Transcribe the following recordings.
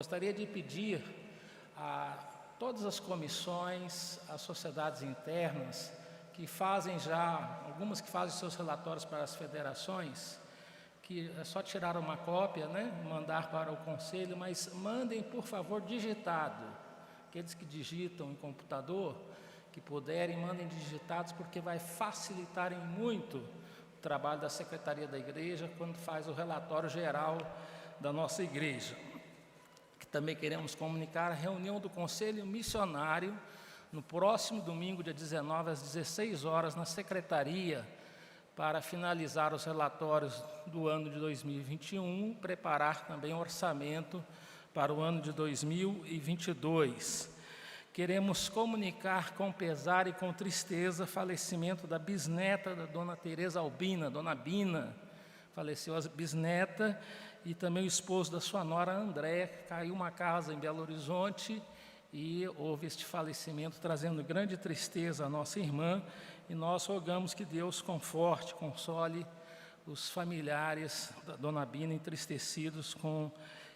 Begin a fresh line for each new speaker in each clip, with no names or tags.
Gostaria de pedir a todas as comissões, as sociedades internas, que fazem já, algumas que fazem seus relatórios para as federações, que é só tirar uma cópia, mandar para o conselho, mas mandem, por favor, digitado. Aqueles que digitam em computador, que puderem, mandem digitados, porque vai facilitar em muito o trabalho da Secretaria da Igreja quando faz o relatório geral da nossa igreja. Também queremos comunicar a reunião do Conselho Missionário no próximo domingo, dia 19, às 16 horas, na Secretaria, para finalizar os relatórios do ano de 2021, preparar também o orçamento para o ano de 2022. Queremos comunicar com pesar e com tristeza o falecimento da bisneta da dona Tereza Albina, dona Bina. Faleceu a bisneta e também o esposo da sua nora, André. Caiu uma casa em Belo Horizonte e houve este falecimento, trazendo grande tristeza à nossa irmã, e nós rogamos que Deus conforte, console os familiares da dona Bina entristecidos com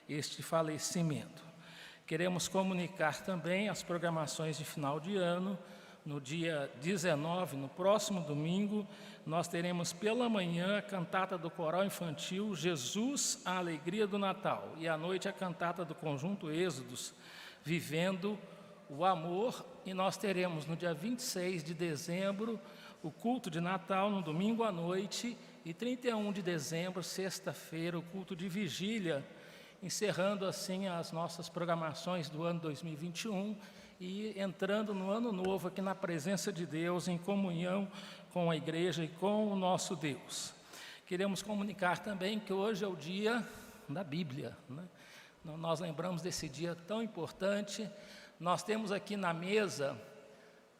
este falecimento. Queremos comunicar também as programações de final de ano. No dia 19, no próximo domingo, nós teremos pela manhã a cantata do coral infantil Jesus, a Alegria do Natal, e à noite a cantata do conjunto Êxodos, Vivendo o Amor, e nós teremos no dia 26 de dezembro o culto de Natal, no domingo à noite, e 31 de dezembro, sexta-feira, o culto de vigília, encerrando assim as nossas programações do ano 2021, e entrando no ano novo aqui na presença de Deus, em comunhão com a igreja e com o nosso Deus. Queremos comunicar também que hoje é o dia da Bíblia, Nós lembramos desse dia tão importante. Nós temos aqui na mesa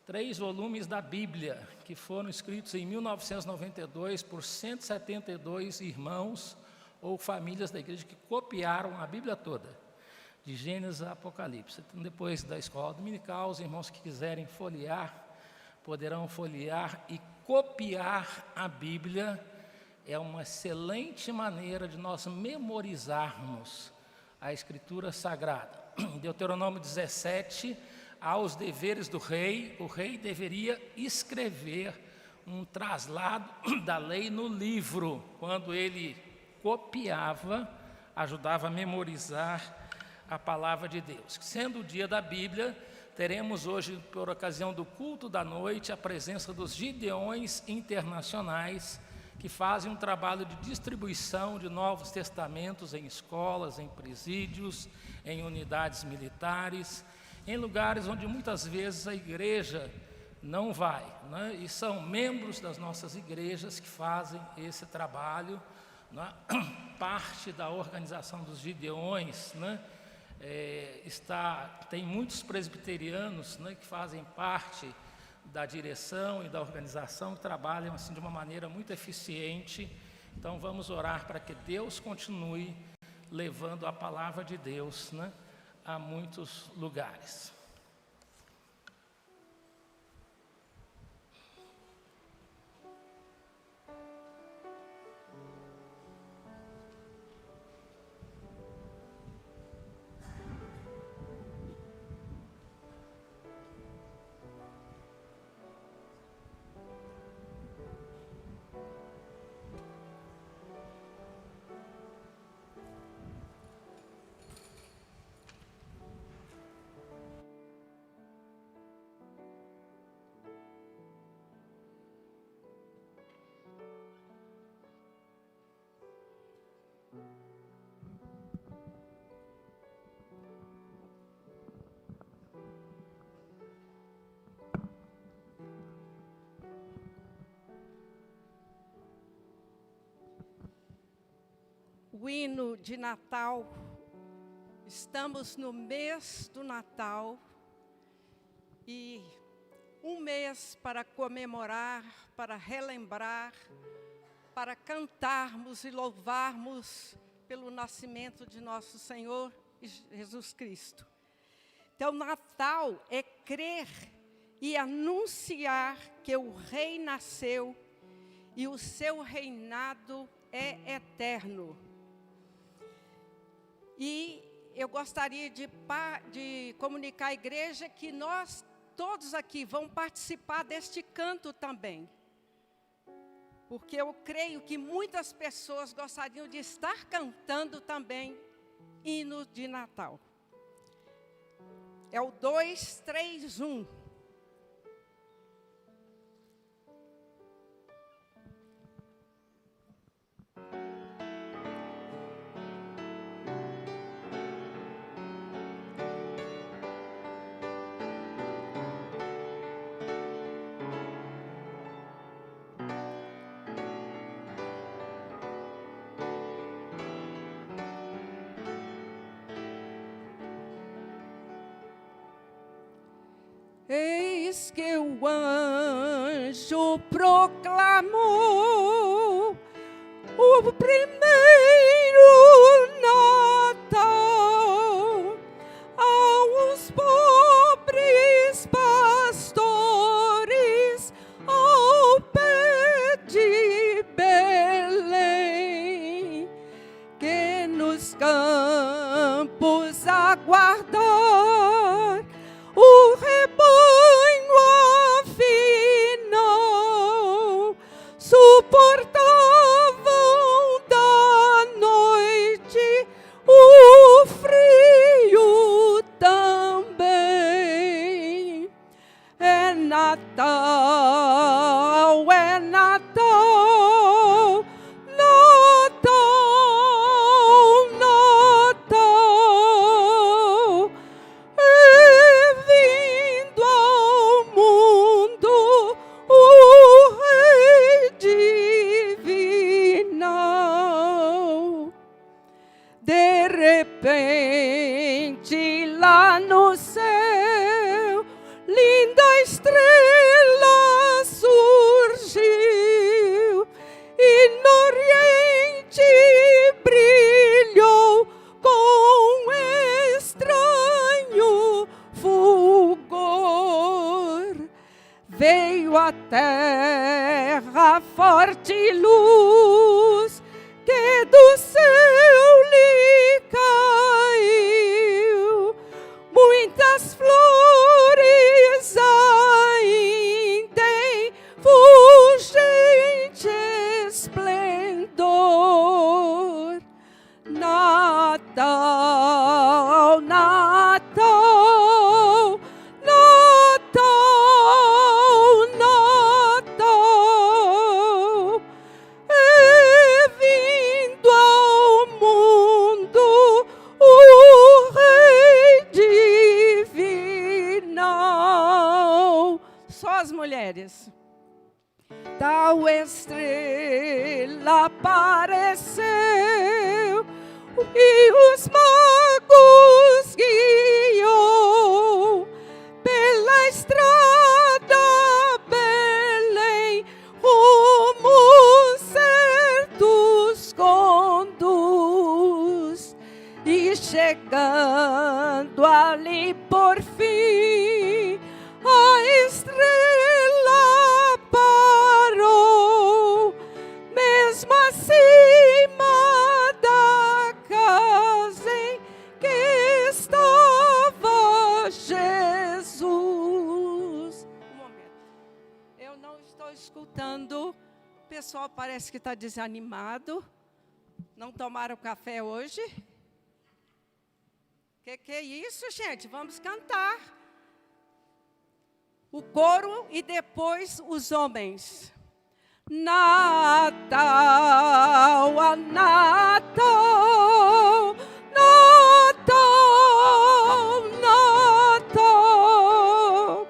3 volumes da Bíblia, que foram escritos em 1992 por 172 irmãos ou famílias da igreja que copiaram a Bíblia toda, de Gênesis a Apocalipse. Então, depois da escola dominical, os irmãos que quiserem folhear, poderão folhear e copiar a Bíblia. É uma excelente maneira de nós memorizarmos a Escritura Sagrada. Em Deuteronômio 17, aos deveres do rei, o rei deveria escrever um traslado da lei no livro. Quando ele copiava, ajudava a memorizar a palavra de Deus. Sendo o dia da Bíblia, teremos hoje, por ocasião do culto da noite, a presença dos Gideões Internacionais, que fazem um trabalho de distribuição de Novos Testamentos em escolas, em presídios, em unidades militares, em lugares onde muitas vezes a igreja não vai, E são membros das nossas igrejas que fazem esse trabalho, Parte da organização dos Gideões, tem muitos presbiterianos, que fazem parte da direção e da organização, que trabalham assim de uma maneira muito eficiente. Então vamos orar para que Deus continue levando a palavra de Deus, a muitos lugares.
O hino de Natal, estamos no mês do Natal e um mês para comemorar, para relembrar, para cantarmos e louvarmos pelo nascimento de nosso Senhor Jesus Cristo. Então, Natal é crer e anunciar que o Rei nasceu e o seu reinado é eterno. E eu gostaria de comunicar à igreja que nós todos aqui vão participar deste canto também. Porque eu creio que muitas pessoas gostariam de estar cantando também hino de Natal. É o 2, 3, 1. Eis que o anjo proclamou o primeiro Natal aos pobres pastores ao pé de Belém, que nos campos aguardar o rebanho afinal suportavam da noite o frio também. É Natal, é Natal, Natal, Natal. É vindo ao mundo o Rei divinal. De repente, lá no céu, linda estrela surgiu e no oriente brilhou com estranho fulgor. Veio à terra forte luz que do céu lhe caiu. Muitas flores ainda em fulgente esplendor. Natal, Natal, Natal, Natal. É vindo ao mundo o Rei divinal. Só as mulheres. Tal estrela apareceu e os magos guiou pela estrada Belém, rumo certos conduz. E chegando ali por fim, a estrela parou, mesmo acima da casa em que estava Jesus. Um momento. Eu não estou escutando. O pessoal parece que está desanimado. Não tomaram café hoje? Que é isso, gente? Vamos cantar. O coro e depois os homens. Natal, a Natal, Natal, Natal.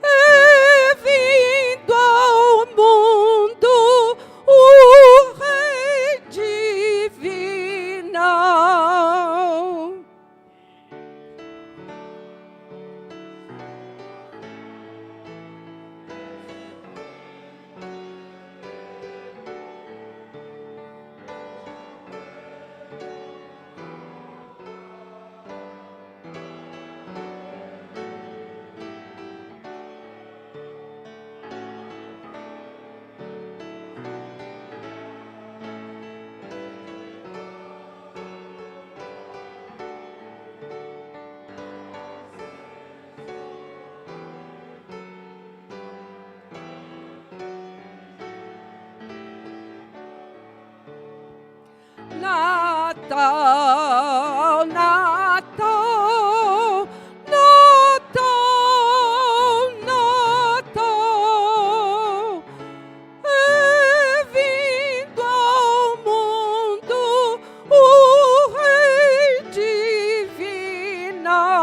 É vindo ao mundo o Rei divinal. Natal, Natal, Natal, é vindo ao mundo o Rei divinal.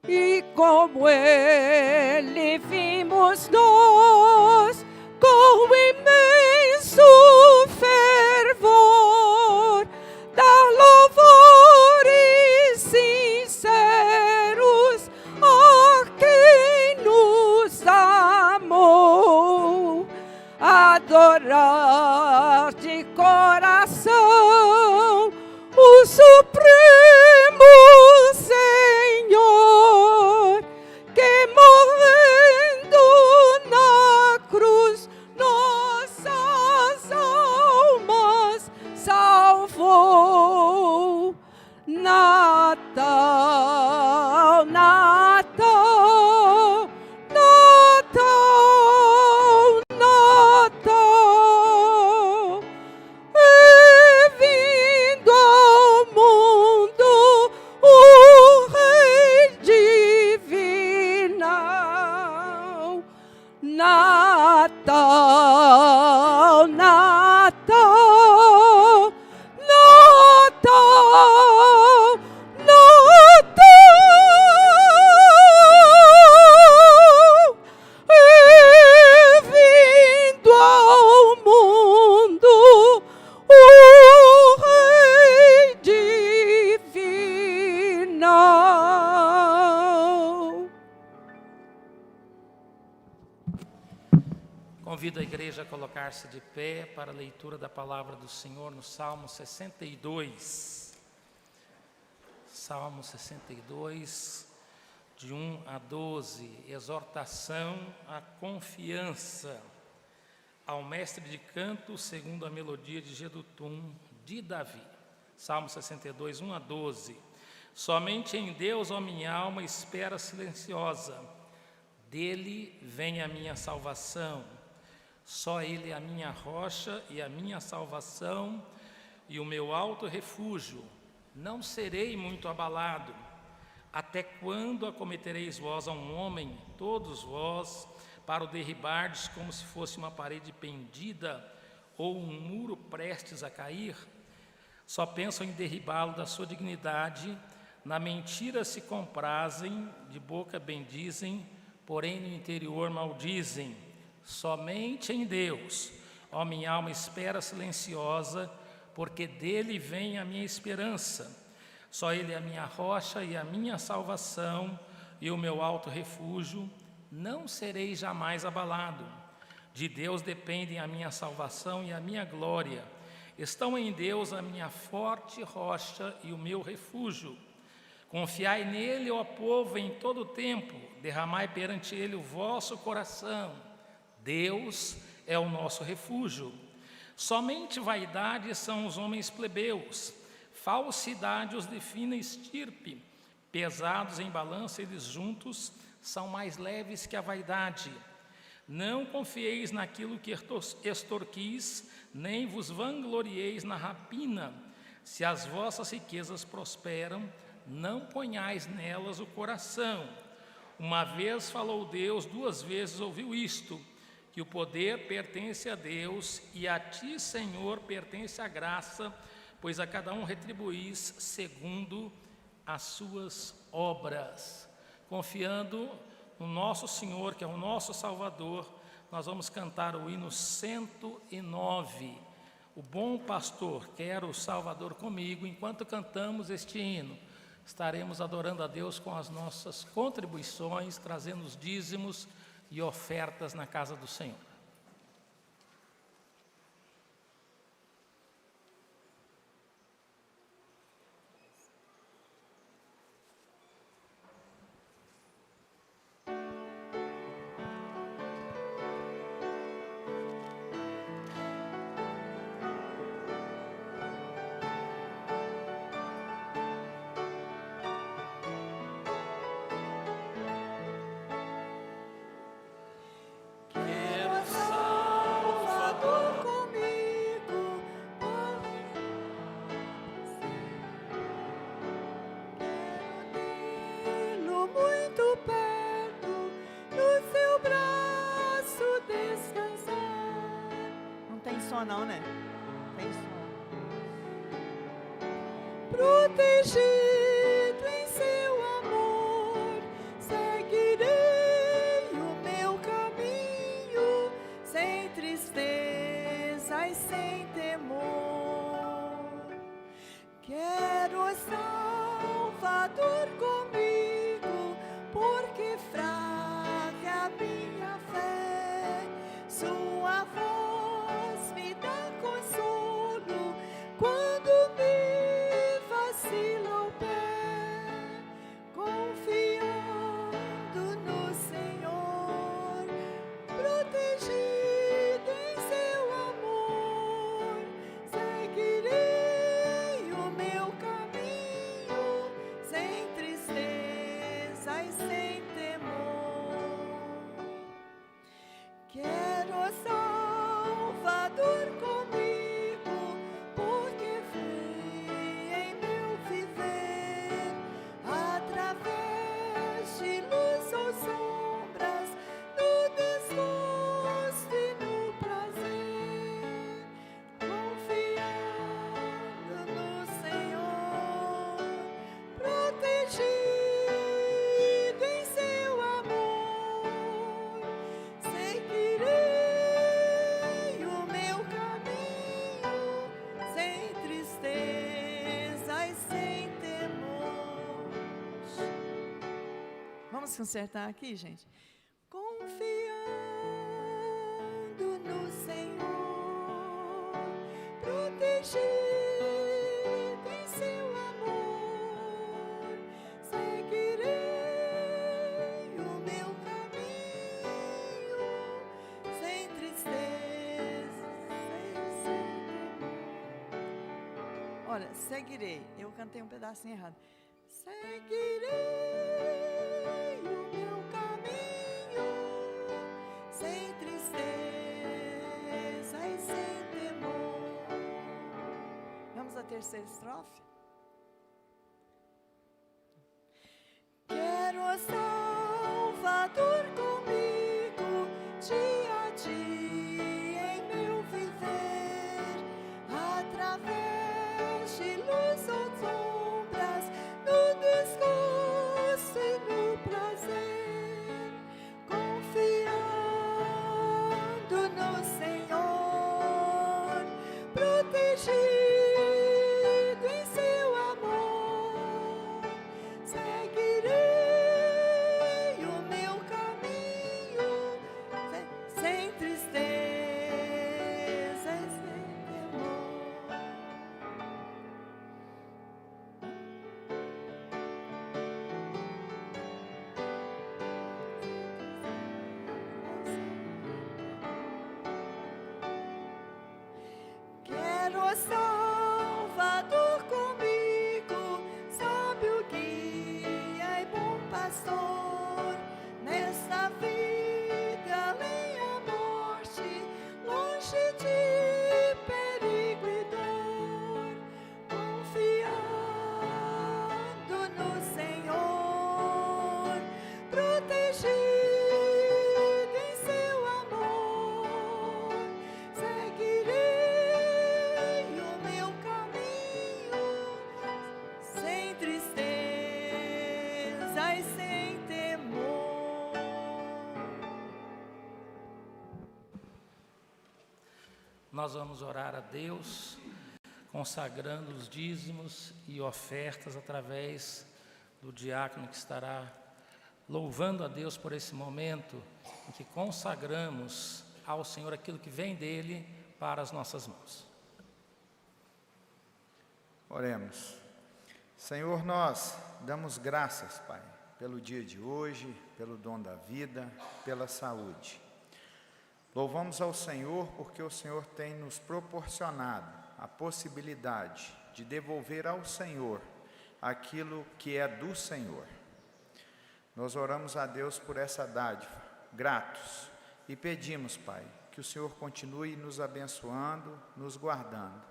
E como ele vimos nós, com imenso fervor, dar louvores sinceros a quem nos amou, adorar de coração o Supremo Senhor, que morrendo na cruz nossas almas salvou. Natal, Natal, Natal, Natal, é vindo ao mundo o Rei divinal. Natal, Natal, Natal, Natal, é vindo ao mundo o Rei divinal.
Convido a igreja a colocar-se de pé para a leitura da palavra do Senhor no Salmo 62. Salmo 62, de 1 a 12, exortação à confiança. Ao mestre de canto, segundo a melodia de Jedutum, de Davi. Salmo 62, 1 a 12. Somente em Deus, ó minha alma, espera silenciosa. Dele vem a minha salvação. Só Ele é a minha rocha e a minha salvação e o meu alto refúgio. Não serei muito abalado. Até quando acometereis vós a um homem, todos vós, para o derribardes como se fosse uma parede pendida ou um muro prestes a cair? Só pensam em derribá-lo da sua dignidade, na mentira se comprazem, de boca bendizem, porém no interior maldizem. Somente em Deus, ó minha alma, espera silenciosa, porque dele vem a minha esperança. Só Ele é a minha rocha e a minha salvação e o meu alto refúgio. Não serei jamais abalado. De Deus dependem a minha salvação e a minha glória. Estão em Deus a minha forte rocha e o meu refúgio. Confiai nele, ó povo, em todo o tempo. Derramai perante ele o vosso coração. Deus é o nosso refúgio. Somente vaidade são os homens plebeus. Falsidade os de fina estirpe. Pesados em balança eles juntos, são mais leves que a vaidade. Não confieis naquilo que extorquis, nem vos vanglorieis na rapina. Se as vossas riquezas prosperam, não ponhais nelas o coração. Uma vez falou Deus, duas vezes ouviu isto, que o poder pertence a Deus e a ti, Senhor, pertence a graça, pois a cada um retribuís segundo as suas obras. Confiando no nosso Senhor, que é o nosso Salvador, nós vamos cantar o hino 109. O bom pastor quer o Salvador comigo. Enquanto cantamos este hino, estaremos adorando a Deus com as nossas contribuições, trazendo os dízimos e ofertas na casa do Senhor.
som não, né? Tem som. Protegido em seu amor, seguirei o meu caminho, sem tristeza e sem temor. Quero o Salvador comigo, porque fraca é a minha fé. Sua voz me dá consolo quando me vacila o pé. Confiando no Senhor, protegido em seu amor, seguirei o meu caminho, sem tristeza e sem temor. Quero o Salvador comigo, porque vem em meu viver, através de luz ou sombras, no desgosto e no prazer, confiando no Senhor, protegido em seu amor, seguirei o meu caminho, sem tristeza e sem temor. Vamos consertar aqui, gente? Confiando no Senhor, protegido em seu amor, seguirei o meu caminho, sem tristeza e sem temor. Olha, seguirei. Eu cantei um pedacinho errado. Seguirei o meu caminho, sem tristeza e sem temor. Vamos à terceira estrofe? Quero o Salvador comigo, dia a dia em meu viver, através de luz ou sombras, no desgosto e no prazer, confiando no Senhor, protegido em seu amor, seguirei o meu caminho, sem tristeza e sem temor. Quero o Salvador comigo, sabe o guia e bom pastor, nesta vida além a morte, longe de perigo e dor, confiando no Senhor, protegido em seu amor, seguirei o meu caminho, sem tristeza e sem temor.
Nós vamos orar a Deus, consagrando os dízimos e ofertas através do diácono que estará louvando a Deus por esse momento em que consagramos ao Senhor aquilo que vem dele para as nossas mãos.
Oremos. Senhor, nós damos graças, Pai, pelo dia de hoje, pelo dom da vida, pela saúde. Louvamos ao Senhor porque o Senhor tem nos proporcionado a possibilidade de devolver ao Senhor aquilo que é do Senhor. Nós oramos a Deus por essa dádiva, gratos, e pedimos, Pai, que o Senhor continue nos abençoando, nos guardando,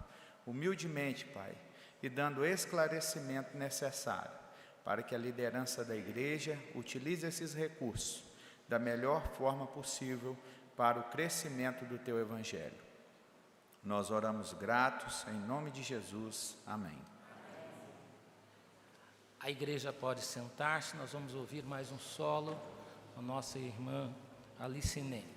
humildemente, Pai, e dando esclarecimento necessário para que a liderança da igreja utilize esses recursos da melhor forma possível para o crescimento do Teu Evangelho. Nós oramos gratos, em nome de Jesus. Amém.
A igreja pode sentar-se, nós vamos ouvir mais um solo com a nossa irmã Alicine.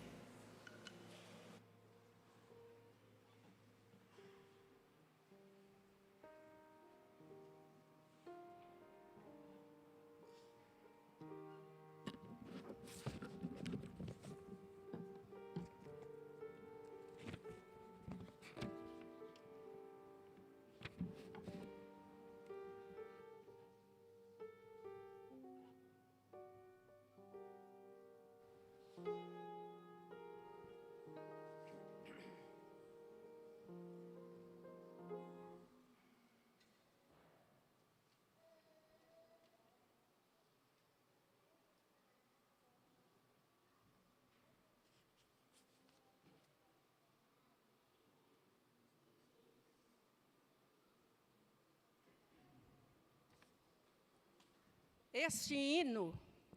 Este hino,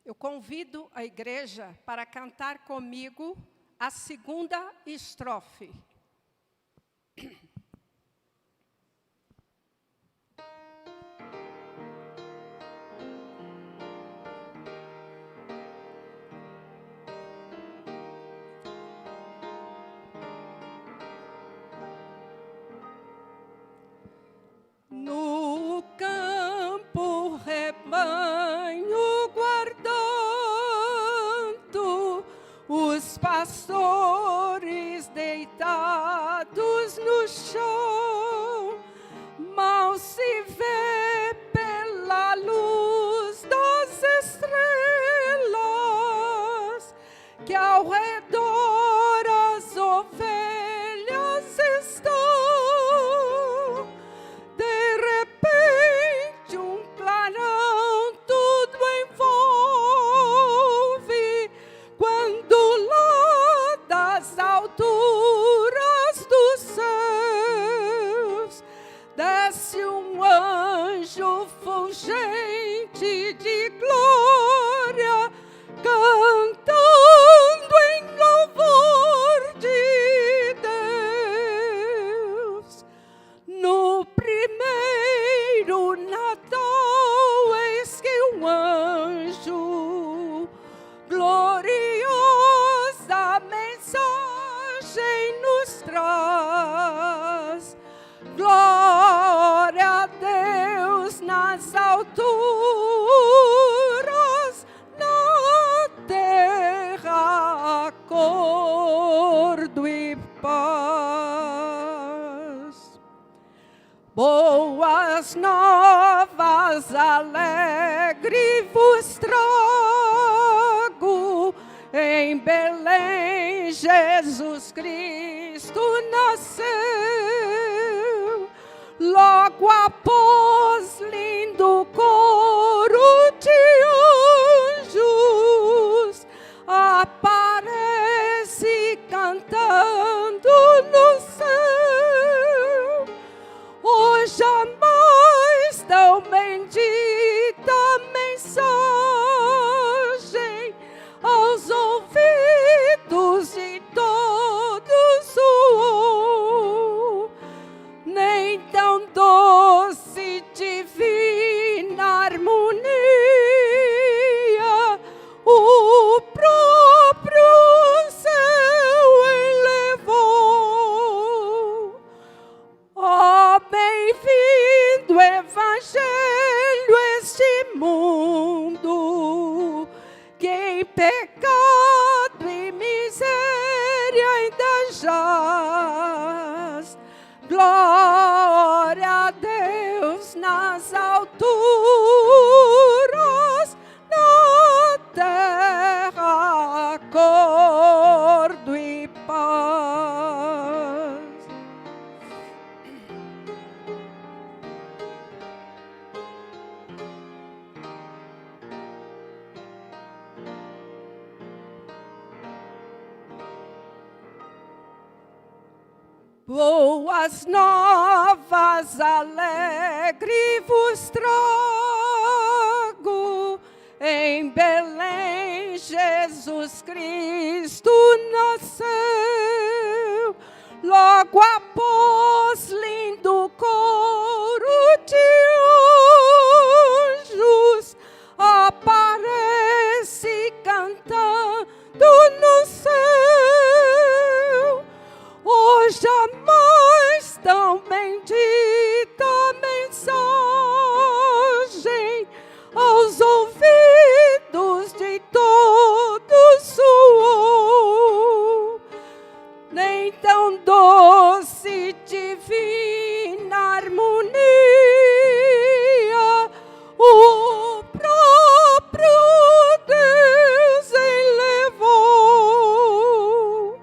eu convido a igreja para cantar comigo a segunda estrofe. No campo rebanho guardando, os pastores deitados no chão, mal se vê pela luz das estrelas que ao redor as ovelhas estão. De repente um clarão tudo envolve, quando lá das alturas dos céus desce um anjo fulgente de glória, cantando em louvor de Deus. No primeiro Natal, eis que um anjo gloriosa mensagem nos traz. Glória a Deus nas alturas, na terra acordo e paz. Boas novas, alegre vos trago, em Belém Jesus Cristo nasceu. Logo após lindo coro de anjos, aparece cantando no céu. Hoje a mais tão bendita mensagem aos ouvidos de todos soou. Nem tão doce divina harmonia o próprio céu elevou. Ó, bem-vindo Evangelho este mundo, que em pecado e miséria ainda jaz. Glória a Deus nas alturas, na terra acordo e paz. Boas novas, alegre vos trago, em Belém Jesus Cristo nasceu. Logo após divina harmonia, o próprio Deus elevou.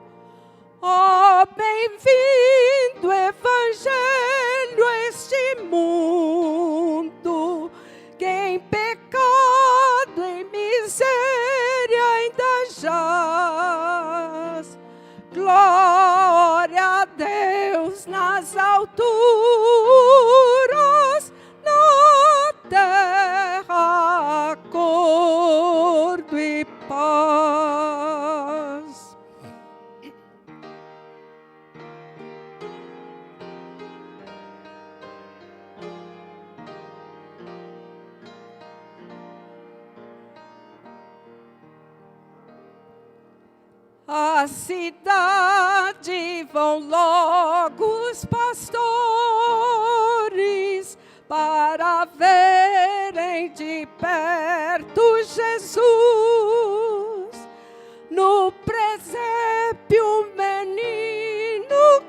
Ó, bem-vindo Evangelho a este mundo, que em pecado, em miséria ainda jaz. Glória a Deus nas alturas, na terra acordo e paz. A cidade vão logo os pastores para verem de perto Jesus. No presépio o menino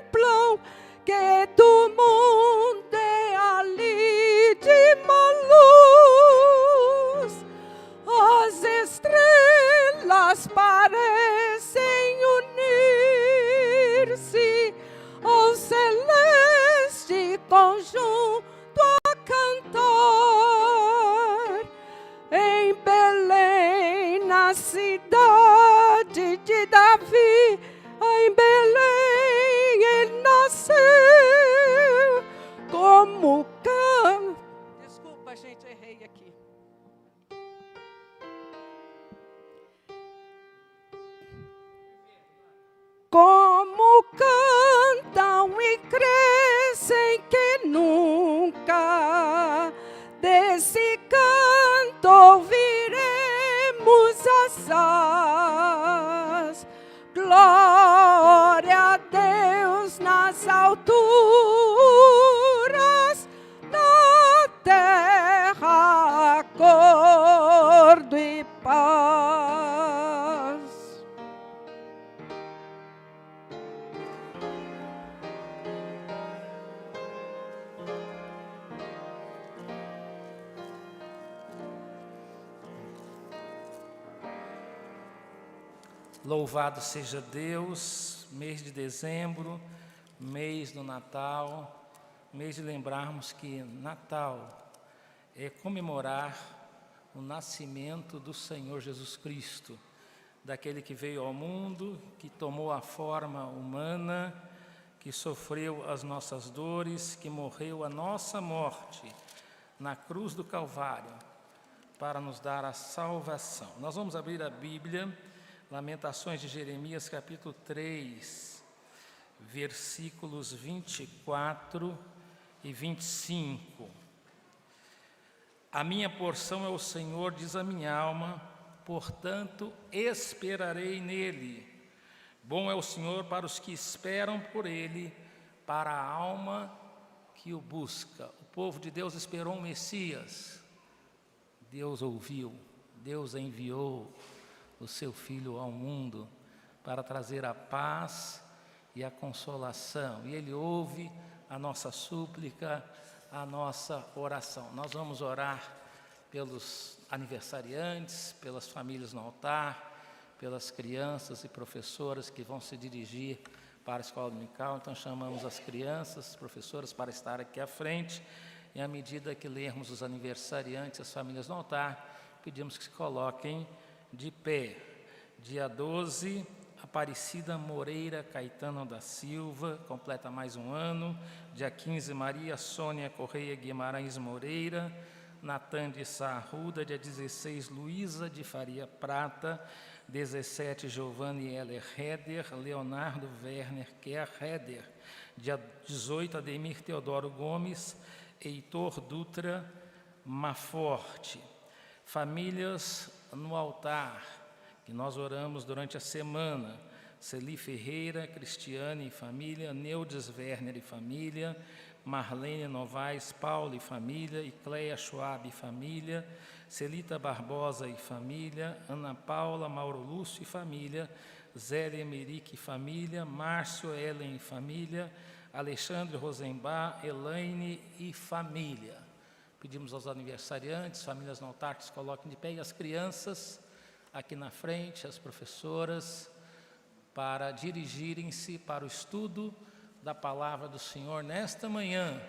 contemplam, que do mundo é ali de uma luz. As estrelas parecem unir-se ao celeste conjunto a cantar. Em Belém, na cidade de Davi, em Belém ele nasceu. Como Desculpa, gente, errei aqui. Como cantam e crescem que nunca, desse canto ouviremos as glória a Deus nas alturas, na terra acordo e paz.
Louvado seja Deus, mês de dezembro, mês do Natal, mês de lembrarmos que Natal é comemorar o nascimento do Senhor Jesus Cristo, daquele que veio ao mundo, que tomou a forma humana, que sofreu as nossas dores, que morreu a nossa morte na cruz do Calvário, para nos dar a salvação. Nós vamos abrir a Bíblia, Lamentações de Jeremias, capítulo 3, versículos 24 e 25. A minha porção é o Senhor, diz a minha alma, portanto esperarei nele. Bom é o Senhor para os que esperam por ele, para a alma que o busca. O povo de Deus esperou um Messias. Deus ouviu, Deus enviou o seu Filho ao mundo para trazer a paz e a consolação. E Ele ouve a nossa súplica, a nossa oração. Nós vamos orar pelos aniversariantes, pelas famílias no altar, pelas crianças e professoras que vão se dirigir para a escola dominical. Então chamamos as crianças, as professoras para estar aqui à frente. E à medida que lermos os aniversariantes, as famílias no altar, pedimos que se coloquem de pé. Dia 12, Aparecida Moreira Caetano da Silva, completa mais um ano. Dia 15, Maria Sônia Correia Guimarães Moreira. Natan de Sá Arruda. Dia 16, Luísa de Faria Prata. 17, Giovanni Heller Heder. Leonardo Werner Kerr Heder. Dia 18, Ademir Teodoro Gomes. Heitor Dutra Maforte. Famílias no altar, que nós oramos durante a semana. Celi Ferreira, Cristiane e família, Neudes Werner e família, Marlene Novaes Paulo e família, Icleia Schwab e família, Celita Barbosa e família, Ana Paula Mauro Lúcio e família, Zélia Emerick e família, Márcio Ellen e família, Alexandre Rosenbach, Elaine e família. Pedimos aos aniversariantes, famílias no altar, que se coloquem de pé, e as crianças aqui na frente, as professoras, para dirigirem-se para o estudo da palavra do Senhor nesta manhã,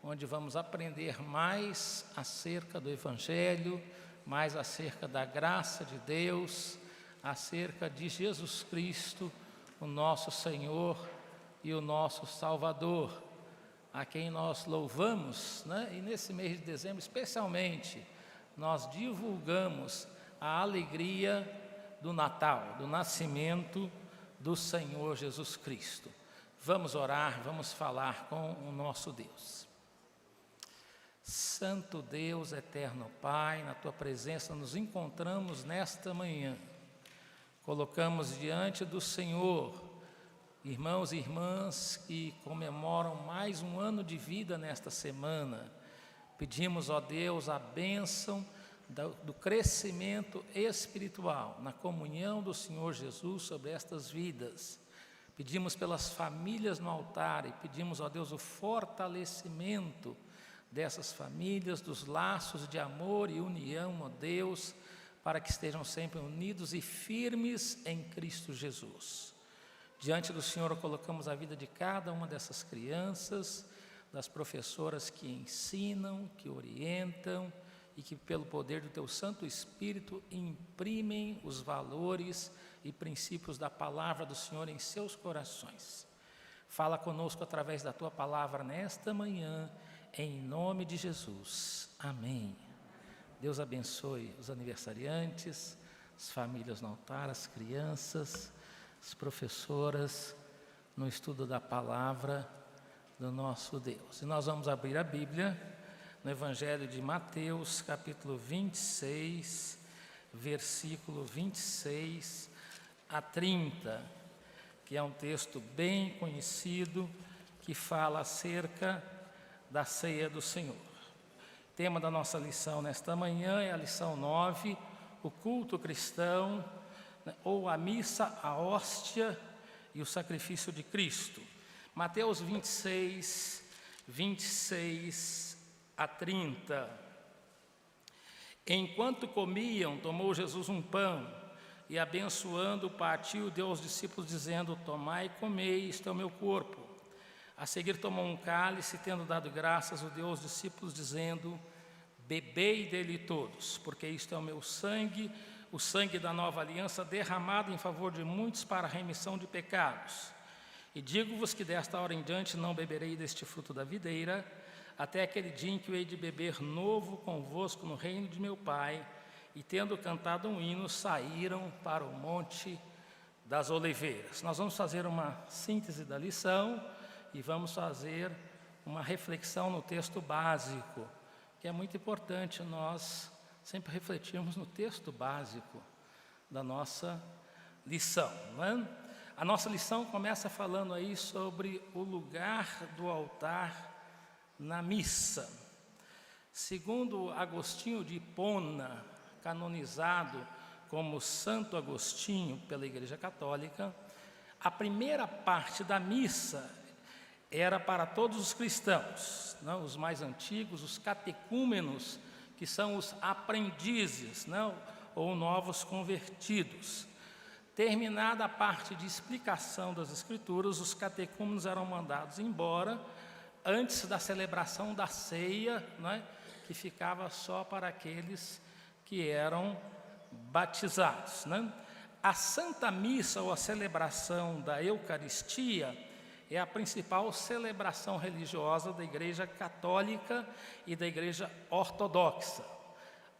onde vamos aprender mais acerca do Evangelho, mais acerca da graça de Deus, acerca de Jesus Cristo, o nosso Senhor e o nosso Salvador, a quem nós louvamos, né? E nesse mês de dezembro, especialmente, nós divulgamos a alegria do Natal, do nascimento do Senhor Jesus Cristo. Vamos orar, vamos falar com o nosso Deus. Santo Deus, eterno Pai, na Tua presença nos encontramos nesta manhã. Colocamos diante do Senhor irmãos e irmãs que comemoram mais um ano de vida nesta semana. Pedimos, ó Deus, a bênção do crescimento espiritual, na comunhão do Senhor Jesus sobre estas vidas. Pedimos pelas famílias no altar e pedimos, ó Deus, o fortalecimento dessas famílias, dos laços de amor e união, ó Deus, para que estejam sempre unidos e firmes em Cristo Jesus. Diante do Senhor colocamos a vida de cada uma dessas crianças, das professoras que ensinam, que orientam e que pelo poder do Teu Santo Espírito imprimem os valores e princípios da palavra do Senhor em seus corações. Fala conosco através da Tua palavra nesta manhã, em nome de Jesus. Amém. Deus abençoe os aniversariantes, as famílias no altar, as crianças, as professoras, no estudo da palavra do nosso Deus. E nós vamos abrir a Bíblia no Evangelho de Mateus, capítulo 26, versículo 26 a 30, que é um texto bem conhecido, que fala acerca da ceia do Senhor. O tema da nossa lição nesta manhã é a lição 9, o culto cristão, ou a missa, a hóstia e o sacrifício de Cristo. Mateus 26, 26 a 30. Enquanto comiam, tomou Jesus um pão e, abençoando, partiu, deu aos discípulos, dizendo: tomai e comei, isto é o meu corpo. A seguir tomou um cálice, tendo dado graças, o deu aos discípulos, dizendo: bebei dele todos, porque isto é o meu sangue, o sangue da nova aliança, derramado em favor de muitos para a remissão de pecados. E digo-vos que desta hora em diante não beberei deste fruto da videira, até aquele dia em que eu hei de beber novo convosco no reino de meu Pai. E tendo cantado um hino, saíram para o Monte das Oliveiras. Nós vamos fazer uma síntese da lição e vamos fazer uma reflexão no texto básico, que é muito importante nós sempre refletirmos no texto básico da nossa lição, não é? A nossa lição começa falando aí sobre o lugar do altar na missa. Segundo Agostinho de Hipona, canonizado como Santo Agostinho pela Igreja Católica, a primeira parte da missa era para todos os cristãos, não? Os mais antigos, os catecúmenos, que são os aprendizes, não? Ou novos convertidos. Terminada a parte de explicação das Escrituras, os catecúmenos eram mandados embora antes da celebração da ceia, não é? Que ficava só para aqueles que eram batizados, né? A Santa Missa, ou a celebração da Eucaristia, é a principal celebração religiosa da Igreja Católica e da Igreja Ortodoxa.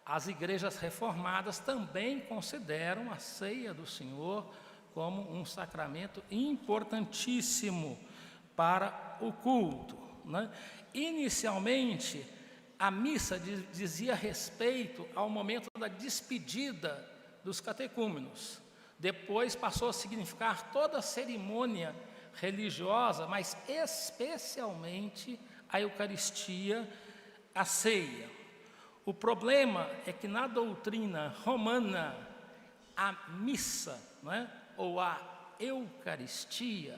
As igrejas reformadas também consideram a ceia do Senhor como um sacramento importantíssimo para o culto, né? Inicialmente, a missa dizia respeito ao momento da despedida dos catecúmenos. Depois passou a significar toda a cerimônia religiosa, mas especialmente a Eucaristia, a ceia. O problema é que na doutrina romana, a missa, não é? Ou a Eucaristia,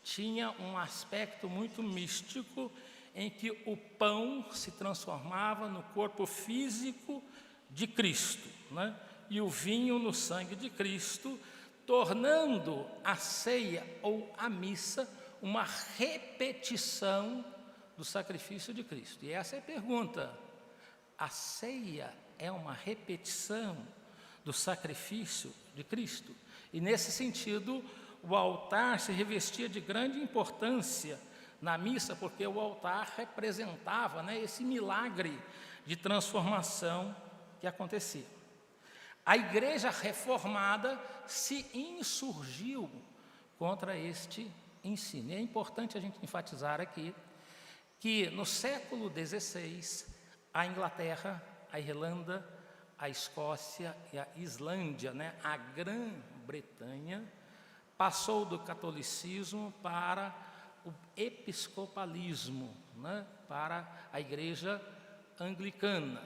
tinha um aspecto muito místico, em que o pão se transformava no corpo físico de Cristo, né? E o vinho no sangue de Cristo, tornando a ceia ou a missa uma repetição do sacrifício de Cristo. E essa é a pergunta: a ceia é uma repetição do sacrifício de Cristo? E nesse sentido, o altar se revestia de grande importância na missa, porque o altar representava, né, esse milagre de transformação que acontecia. A igreja reformada se insurgiu contra este ensino. E é importante a gente enfatizar aqui que no século XVI, a Inglaterra, a Irlanda, a Escócia e a Islândia, né, a Grã-Bretanha, passou do catolicismo para o episcopalismo, né, para a igreja anglicana.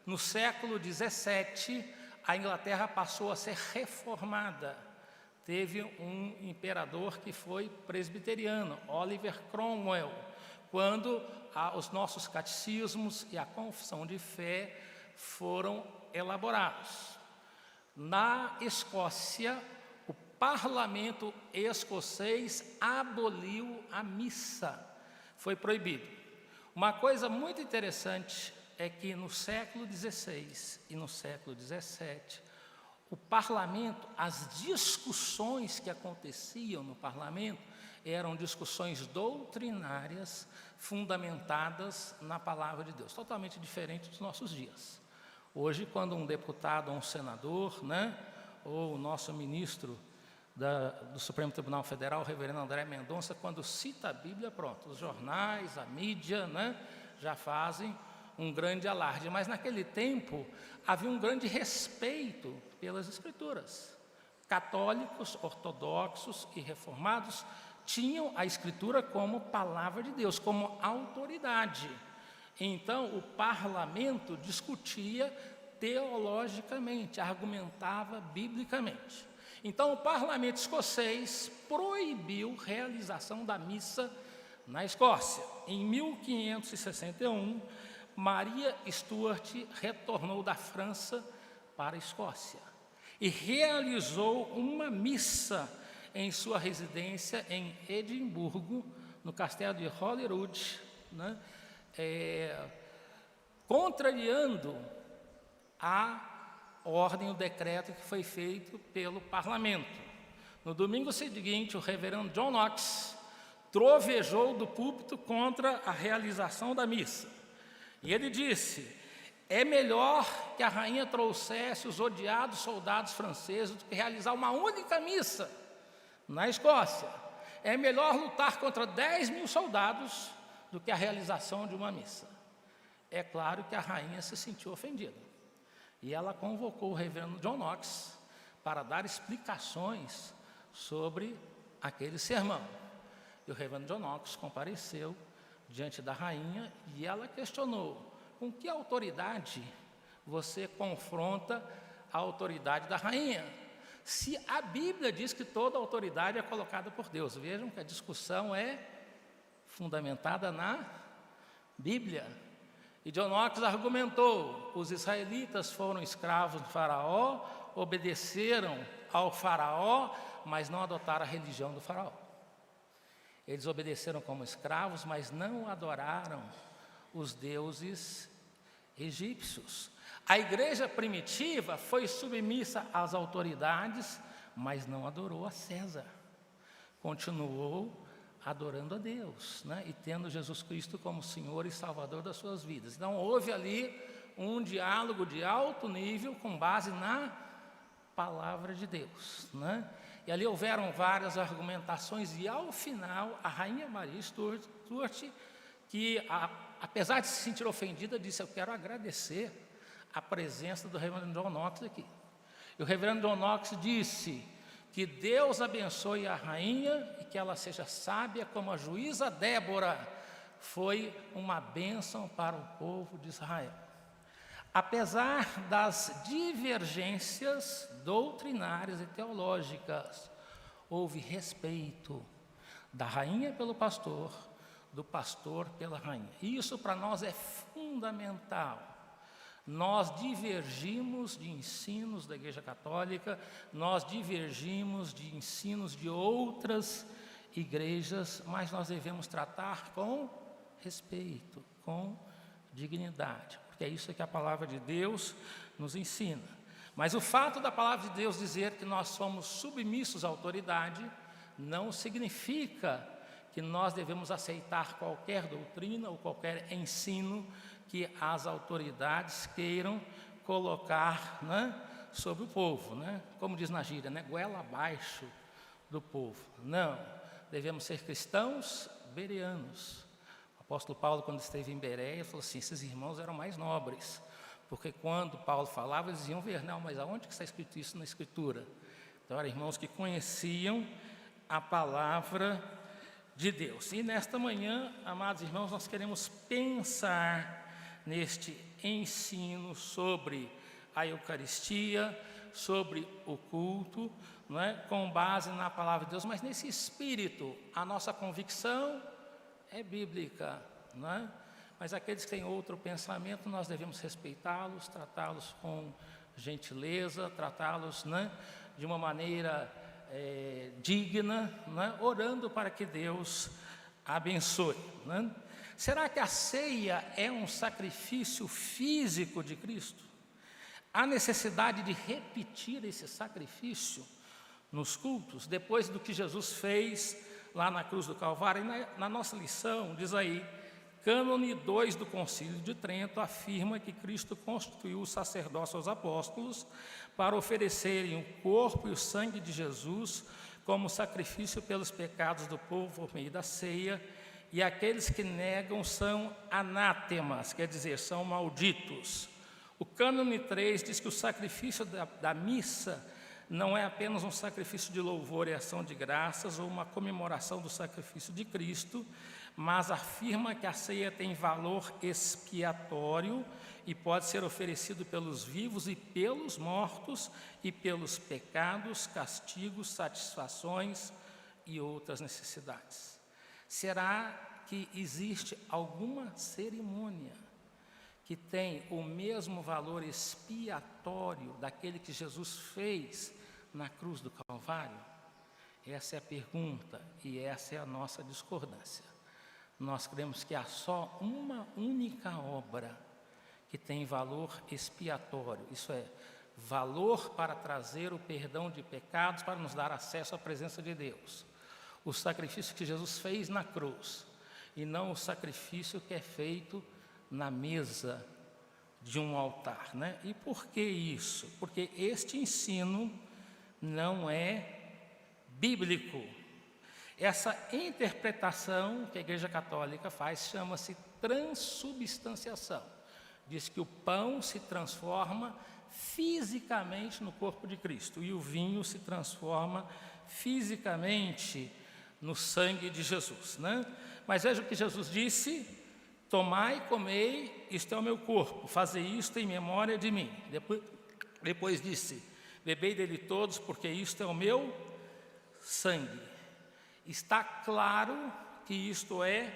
No século XVII, a Inglaterra passou a ser reformada. Teve um imperador que foi presbiteriano, Oliver Cromwell, quando os nossos catecismos e a confissão de fé foram elaborados. Na Escócia, o parlamento escocês aboliu a missa, foi proibido. Uma coisa muito interessante é que no século XVI e no século XVII, o parlamento, as discussões que aconteciam no parlamento eram discussões doutrinárias fundamentadas na palavra de Deus, totalmente diferente dos nossos dias. Hoje, quando um deputado ou um senador, né, ou o nosso ministro do Supremo Tribunal Federal, o reverendo André Mendonça, quando cita a Bíblia, pronto, os jornais, a mídia, né, já fazem um grande alarde. Mas naquele tempo havia um grande respeito pelas Escrituras. Católicos, ortodoxos e reformados tinham a Escritura como palavra de Deus, como autoridade. Então, o parlamento discutia teologicamente, argumentava biblicamente. Então, o parlamento escocês proibiu a realização da missa na Escócia. Em 1561, Maria Stuart retornou da França para a Escócia e realizou uma missa em sua residência em Edimburgo, no castelo de Holyrood, né, contrariando a ordem, o decreto que foi feito pelo parlamento. No domingo seguinte, o reverendo John Knox trovejou do púlpito contra a realização da missa. E ele disse: é melhor que a rainha trouxesse os odiados soldados franceses do que realizar uma única missa na Escócia. É melhor lutar contra 10.000 soldados do que a realização de uma missa. É claro que a rainha se sentiu ofendida. E ela convocou o reverendo John Knox para dar explicações sobre aquele sermão. E o reverendo John Knox compareceu diante da rainha e ela questionou: com que autoridade você confronta a autoridade da rainha? Se a Bíblia diz que toda autoridade é colocada por Deus. Vejam que a discussão é fundamentada na Bíblia. E John Knox argumentou: os israelitas foram escravos do faraó, obedeceram ao faraó, mas não adotaram a religião do faraó. Eles obedeceram como escravos, mas não adoraram os deuses egípcios. A igreja primitiva foi submissa às autoridades, mas não adorou a César. Continuou adorando a Deus, né? E tendo Jesus Cristo como Senhor e Salvador das suas vidas. Então, houve ali um diálogo de alto nível com base na palavra de Deus, né? E ali houveram várias argumentações e, ao final, a rainha Maria Stuart, que, apesar de se sentir ofendida, disse: eu quero agradecer a presença do reverendo John Knox aqui. E o reverendo John Knox disse que Deus abençoe a rainha e que ela seja sábia como a juíza Débora, foi uma bênção para o povo de Israel. Apesar das divergências doutrinárias e teológicas, houve respeito da rainha pelo pastor, do pastor pela rainha. Isso para nós é fundamental. Nós divergimos de ensinos da Igreja Católica, nós divergimos de ensinos de outras igrejas, mas nós devemos tratar com respeito, com dignidade, porque é isso que a palavra de Deus nos ensina. Mas o fato da palavra de Deus dizer que nós somos submissos à autoridade não significa que nós devemos aceitar qualquer doutrina ou qualquer ensino que as autoridades queiram colocar, né, sobre o povo, né? Como diz na gíria, né, goela abaixo do povo. Não, devemos ser cristãos bereanos. O apóstolo Paulo, quando esteve em Bereia, falou assim, esses irmãos eram mais nobres, porque quando Paulo falava, eles diziam ver, não, mas aonde que está escrito isso na Escritura? Então, eram irmãos que conheciam a palavra de Deus. E nesta manhã, amados irmãos, nós queremos pensar neste ensino sobre a Eucaristia, sobre o culto, não é? Com base na palavra de Deus, mas nesse espírito, a nossa convicção é bíblica, não é? Mas aqueles que têm outro pensamento, nós devemos respeitá-los, tratá-los com gentileza, tratá-los, né, de uma maneira digna, né, orando para que Deus abençoe, né? Será que a ceia é um sacrifício físico de Cristo? Há necessidade de repetir esse sacrifício nos cultos, depois do que Jesus fez lá na cruz do Calvário? E na nossa lição, diz aí, Cânone 2 do Concílio de Trento afirma que Cristo constituiu o sacerdócio aos apóstolos para oferecerem o corpo e o sangue de Jesus como sacrifício pelos pecados do povo por meio da ceia, e aqueles que negam são anátemas, quer dizer, são malditos. O Cânone 3 diz que o sacrifício da missa não é apenas um sacrifício de louvor e ação de graças ou uma comemoração do sacrifício de Cristo, mas afirma que a ceia tem valor expiatório e pode ser oferecido pelos vivos e pelos mortos e pelos pecados, castigos, satisfações e outras necessidades. Será que existe alguma cerimônia que tem o mesmo valor expiatório daquele que Jesus fez na cruz do Calvário? Essa é a pergunta e essa é a nossa discordância. Nós cremos que há só uma única obra que tem valor expiatório, isso é, valor para trazer o perdão de pecados, para nos dar acesso à presença de Deus. O sacrifício que Jesus fez na cruz, e não o sacrifício que é feito na mesa de um altar, né? E por que isso? Porque este ensino não é bíblico. Essa interpretação que a Igreja Católica faz chama-se transubstanciação. Diz que o pão se transforma fisicamente no corpo de Cristo e o vinho se transforma fisicamente no sangue de Jesus, né? Mas veja o que Jesus disse: tomai e comei, isto é o meu corpo, fazei isto em memória de mim. Depois disse, bebei dele todos, porque isto é o meu sangue. Está claro que isto é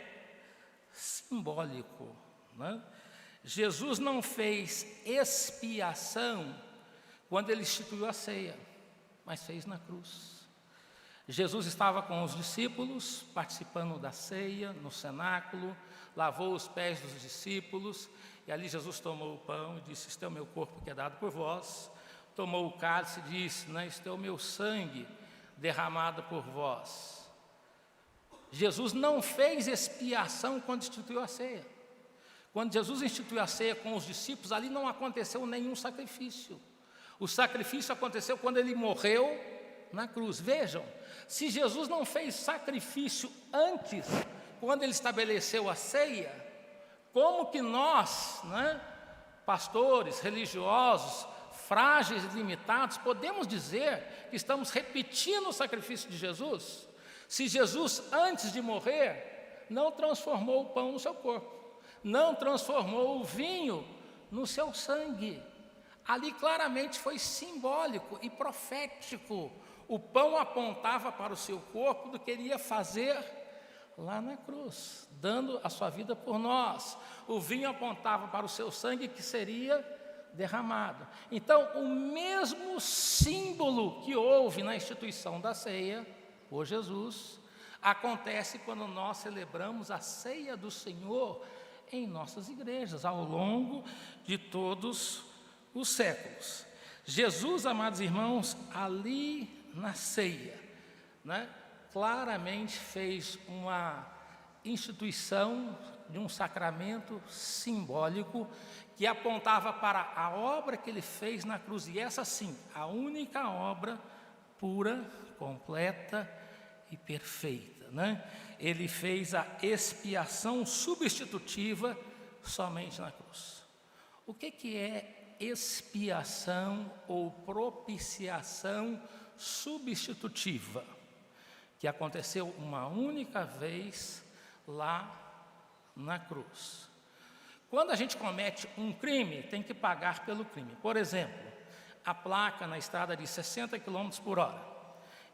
simbólico, né? Jesus não fez expiação quando ele instituiu a ceia, mas fez na cruz. Jesus estava com os discípulos, participando da ceia, no cenáculo, lavou os pés dos discípulos, e ali Jesus tomou o pão e disse, este é o meu corpo que é dado por vós. Tomou o cálice e disse, não, este é o meu sangue derramado por vós. Jesus não fez expiação quando instituiu a ceia. Quando Jesus instituiu a ceia com os discípulos, ali não aconteceu nenhum sacrifício. O sacrifício aconteceu quando ele morreu na cruz. Vejam, se Jesus não fez sacrifício antes, quando ele estabeleceu a ceia, como que nós, né, pastores, religiosos, frágeis e limitados, podemos dizer que estamos repetindo o sacrifício de Jesus? Se Jesus, antes de morrer, não transformou o pão no seu corpo, não transformou o vinho no seu sangue. Ali claramente foi simbólico e profético. O pão apontava para o seu corpo do que ele ia fazer lá na cruz, dando a sua vida por nós. O vinho apontava para o seu sangue que seria derramado. Então, o mesmo símbolo que houve na instituição da ceia por Jesus, acontece quando nós celebramos a ceia do Senhor em nossas igrejas, ao longo de todos os séculos. Jesus, amados irmãos, ali na ceia, né, claramente fez uma instituição de um sacramento simbólico que apontava para a obra que ele fez na cruz, e essa sim, a única obra pura, completa e perfeita, né? Ele fez a expiação substitutiva somente na cruz. O que é expiação ou propiciação substitutiva? Que aconteceu uma única vez lá na cruz. Quando a gente comete um crime, tem que pagar pelo crime. Por exemplo, a placa na estrada de 60 km por hora,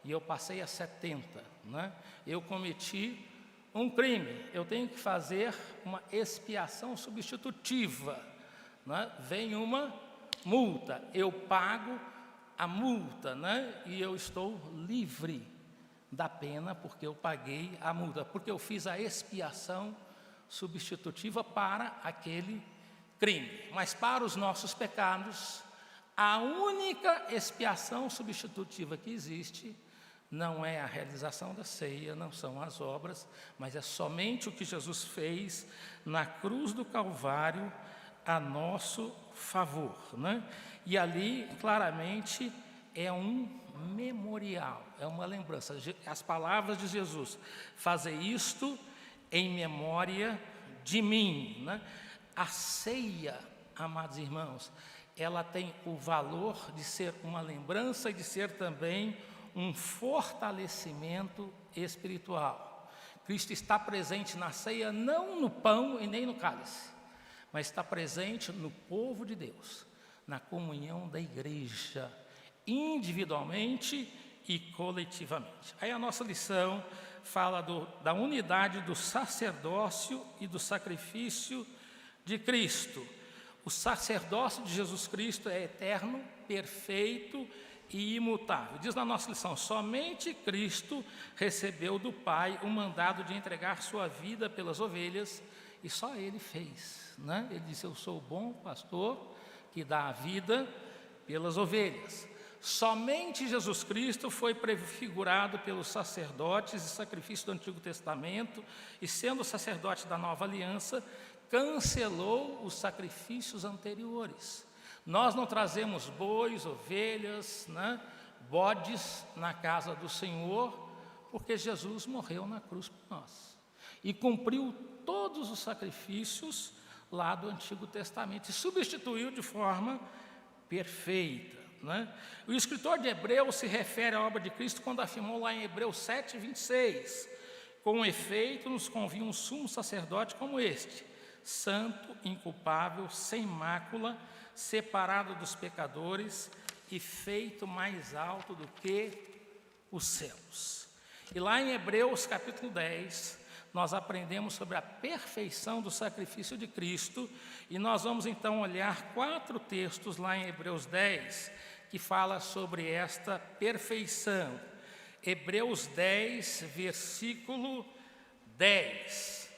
e eu passei a 70, né? Eu cometi um crime, eu tenho que fazer uma expiação substitutiva, né? Vem uma multa, eu pago a multa, né? E eu estou livre da pena porque eu paguei a multa, porque eu fiz a expiação substitutiva para aquele crime. Mas para os nossos pecados, a única expiação substitutiva que existe não é a realização da ceia, não são as obras, mas é somente o que Jesus fez na cruz do Calvário a nosso favor, né? E ali, claramente, é um memorial, é uma lembrança. As palavras de Jesus: fazer isto em memória de mim, né? A ceia, amados irmãos, ela tem o valor de ser uma lembrança e de ser também um fortalecimento espiritual. Cristo está presente na ceia, não no pão e nem no cálice, mas está presente no povo de Deus, na comunhão da igreja, individualmente e coletivamente. Aí a nossa lição fala da unidade do sacerdócio e do sacrifício de Cristo. O sacerdócio de Jesus Cristo é eterno, perfeito e imutável. Diz na nossa lição: somente Cristo recebeu do Pai o mandado de entregar sua vida pelas ovelhas, e só Ele fez, né? Ele disse: eu sou o bom pastor que dá a vida pelas ovelhas. Somente Jesus Cristo foi prefigurado pelos sacerdotes e sacrifícios do Antigo Testamento, e sendo sacerdote da Nova Aliança, cancelou os sacrifícios anteriores. Nós não trazemos bois, ovelhas, né, bodes na casa do Senhor, porque Jesus morreu na cruz por nós e cumpriu todos os sacrifícios lá do Antigo Testamento e substituiu de forma perfeita, né? O escritor de Hebreus se refere à obra de Cristo quando afirmou lá em Hebreus 7:26: com efeito nos convinha um sumo sacerdote como este, santo, inculpável, sem mácula, separado dos pecadores e feito mais alto do que os céus. E lá em Hebreus capítulo 10, nós aprendemos sobre a perfeição do sacrifício de Cristo, e nós vamos então olhar 4 textos lá em Hebreus 10, que fala sobre esta perfeição. Hebreus 10, versículo 10.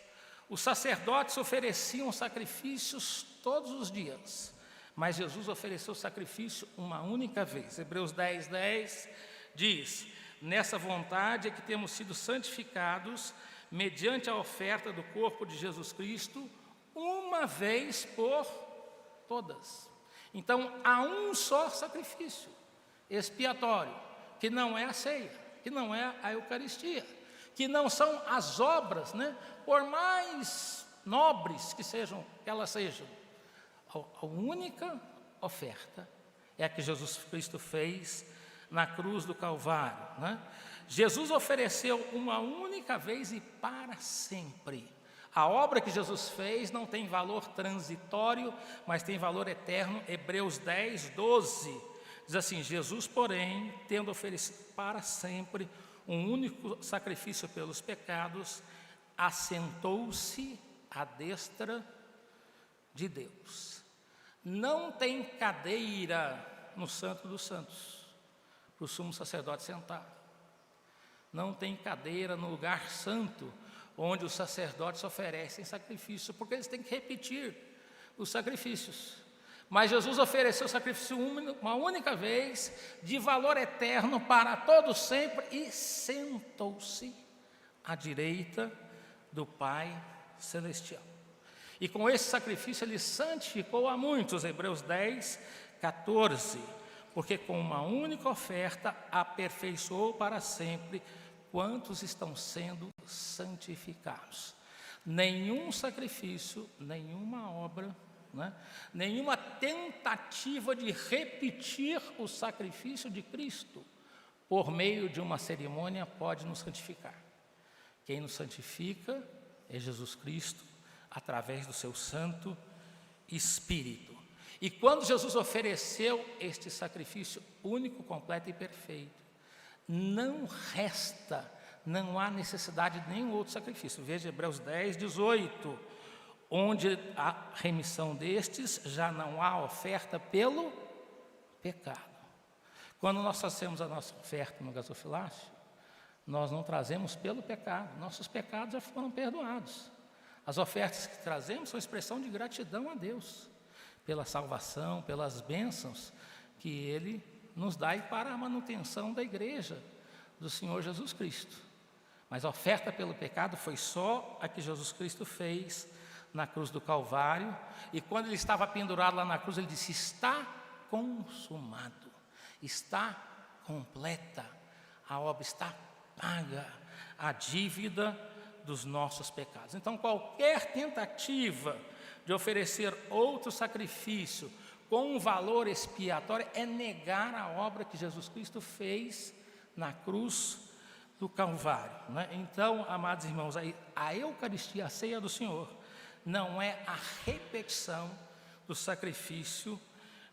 Os sacerdotes ofereciam sacrifícios todos os dias, mas Jesus ofereceu sacrifício uma única vez. Hebreus 10, 10 diz: nessa vontade é que temos sido santificados mediante a oferta do corpo de Jesus Cristo, uma vez por todas. Então, há um só sacrifício expiatório, que não é a ceia, que não é a Eucaristia, que não são as obras, né? Por mais nobres que elas sejam, a única oferta é a que Jesus Cristo fez na cruz do Calvário, né? Jesus ofereceu uma única vez e para sempre. A obra que Jesus fez não tem valor transitório, mas tem valor eterno. Hebreus 10, 12, diz assim: Jesus, porém, tendo oferecido para sempre um único sacrifício pelos pecados, assentou-se à destra de Deus. Não tem cadeira no Santo dos Santos para o sumo sacerdote sentar. Não tem cadeira no lugar santo, onde os sacerdotes oferecem sacrifício, porque eles têm que repetir os sacrifícios. Mas Jesus ofereceu o sacrifício uma única vez, de valor eterno para todos sempre, e sentou-se à direita do Pai Celestial. E com esse sacrifício ele santificou a muitos, Hebreus 10, 14, porque com uma única oferta aperfeiçoou para sempre quantos estão sendo santificados. Nenhum sacrifício, nenhuma obra, né, nenhuma tentativa de repetir o sacrifício de Cristo por meio de uma cerimônia pode nos santificar. Quem nos santifica é Jesus Cristo, através do seu Santo Espírito. E quando Jesus ofereceu este sacrifício único, completo e perfeito, não há necessidade de nenhum outro sacrifício. Veja Hebreus 10, 18, onde a remissão destes já não há oferta pelo pecado. Quando nós fazemos a nossa oferta no gasofilácio, nós não trazemos pelo pecado, nossos pecados já foram perdoados. As ofertas que trazemos são expressão de gratidão a Deus, pela salvação, pelas bênçãos que Ele nos dá e para a manutenção da igreja do Senhor Jesus Cristo. Mas a oferta pelo pecado foi só a que Jesus Cristo fez na cruz do Calvário, e quando Ele estava pendurado lá na cruz, Ele disse: está consumado, está completa, a obra está paga, a dívida dos nossos pecados. Então, qualquer tentativa de oferecer outro sacrifício com um valor expiatório é negar a obra que Jesus Cristo fez na cruz do Calvário, né? Então, amados irmãos, a Eucaristia, a ceia do Senhor, não é a repetição do sacrifício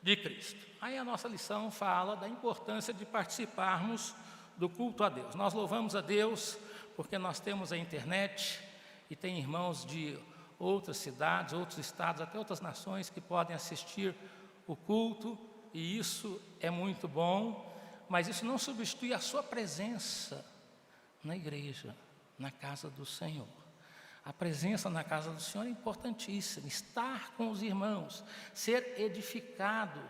de Cristo. Aí a nossa lição fala da importância de participarmos do culto a Deus. Nós louvamos a Deus porque nós temos a internet e tem irmãos de outras cidades, outros estados, até outras nações que podem assistir o culto, e isso é muito bom, mas isso não substitui a sua presença na igreja, na casa do Senhor. A presença na casa do Senhor é importantíssima, estar com os irmãos, ser edificado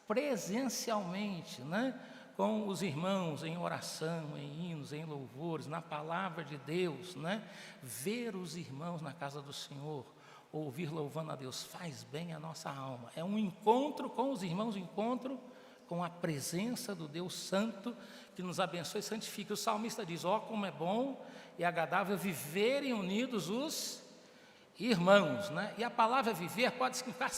presencialmente, né? Com os irmãos em oração, em hinos, em louvores, na palavra de Deus, né? Ver os irmãos na casa do Senhor, ouvir louvando a Deus, faz bem a nossa alma. É um encontro com os irmãos, um encontro com a presença do Deus Santo, que nos abençoe e santifica. O salmista diz: ó, como é bom e agradável viverem unidos os irmãos, né? E a palavra viver pode significar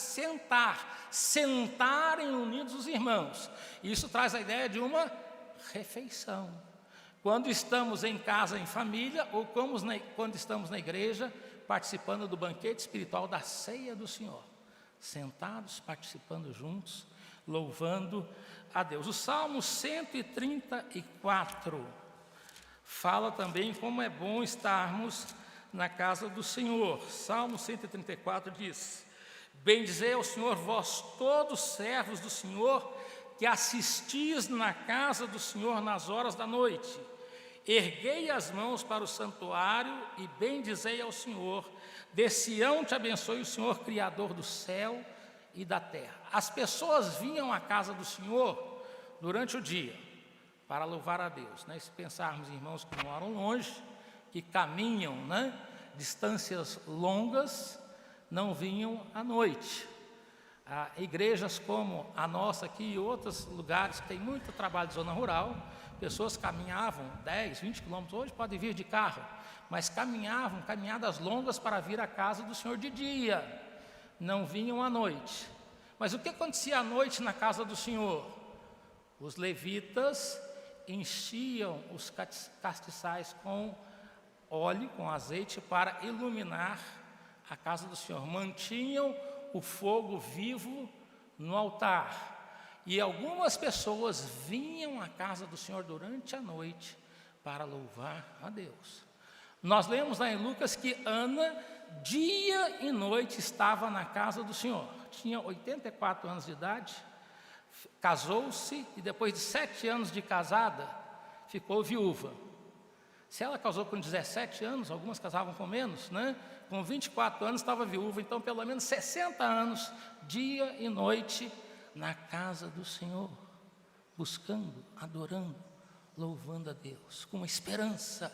sentarem unidos os irmãos. Isso traz a ideia de uma refeição. Quando estamos em casa, em família, ou quando estamos na igreja, participando do banquete espiritual da ceia do Senhor, sentados, participando juntos, louvando a Deus. O Salmo 134 fala também como é bom estarmos na casa do Senhor. Salmo 134 diz: bendizei ao Senhor, vós todos servos do Senhor, que assistis na casa do Senhor nas horas da noite. Erguei as mãos para o santuário e bendizei ao Senhor. De Sião te abençoe o Senhor, Criador do céu e da terra. As pessoas vinham à casa do Senhor durante o dia para louvar a Deus, né? Se pensarmos em irmãos que moram longe, que caminham, né, distâncias longas, não vinham à noite. Igrejas como a nossa aqui e outros lugares que tem muito trabalho de zona rural, pessoas caminhavam 10, 20 quilômetros, hoje podem vir de carro, mas caminhavam caminhadas longas para vir à casa do Senhor de dia, não vinham à noite. Mas o que acontecia à noite na casa do Senhor? Os levitas enchiam os castiçais com óleo, com azeite, para iluminar a casa do Senhor. Mantinham o fogo vivo no altar. E algumas pessoas vinham à casa do Senhor durante a noite para louvar a Deus. Nós lemos lá em Lucas que Ana, dia e noite, estava na casa do Senhor. Tinha 84 anos de idade, casou-se e depois de 7 anos de casada, ficou viúva. Se ela casou com 17 anos, algumas casavam com menos, né? Com 24 anos estava viúva, então pelo menos 60 anos, dia e noite, na casa do Senhor, buscando, adorando, louvando a Deus, com esperança.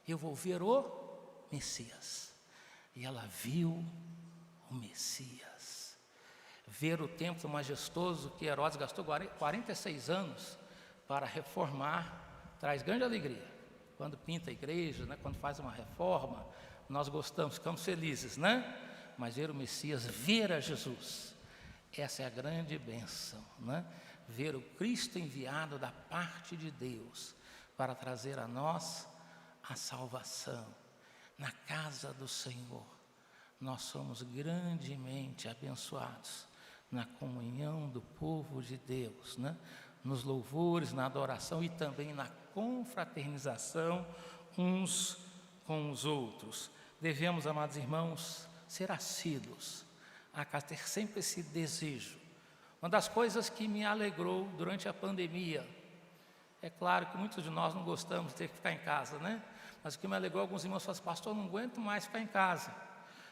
Eu vou ver o Messias. E ela viu o Messias. Ver o templo majestoso que Herodes gastou 46 anos para reformar, traz grande alegria. Quando pinta a igreja, né, quando faz uma reforma, nós gostamos, ficamos felizes, né? Mas ver o Messias, ver a Jesus, essa é a grande bênção, né? Ver o Cristo enviado da parte de Deus para trazer a nós a salvação. Na casa do Senhor, nós somos grandemente abençoados na comunhão do povo de Deus, né? Nos louvores, na adoração e também na confraternização uns com os outros. Devemos, amados irmãos, ser assíduos, a ter sempre esse desejo. Uma das coisas que me alegrou durante a pandemia, é claro que muitos de nós não gostamos de ter que ficar em casa, né? Mas o que me alegrou, alguns irmãos falaram, pastor, eu não aguento mais ficar em casa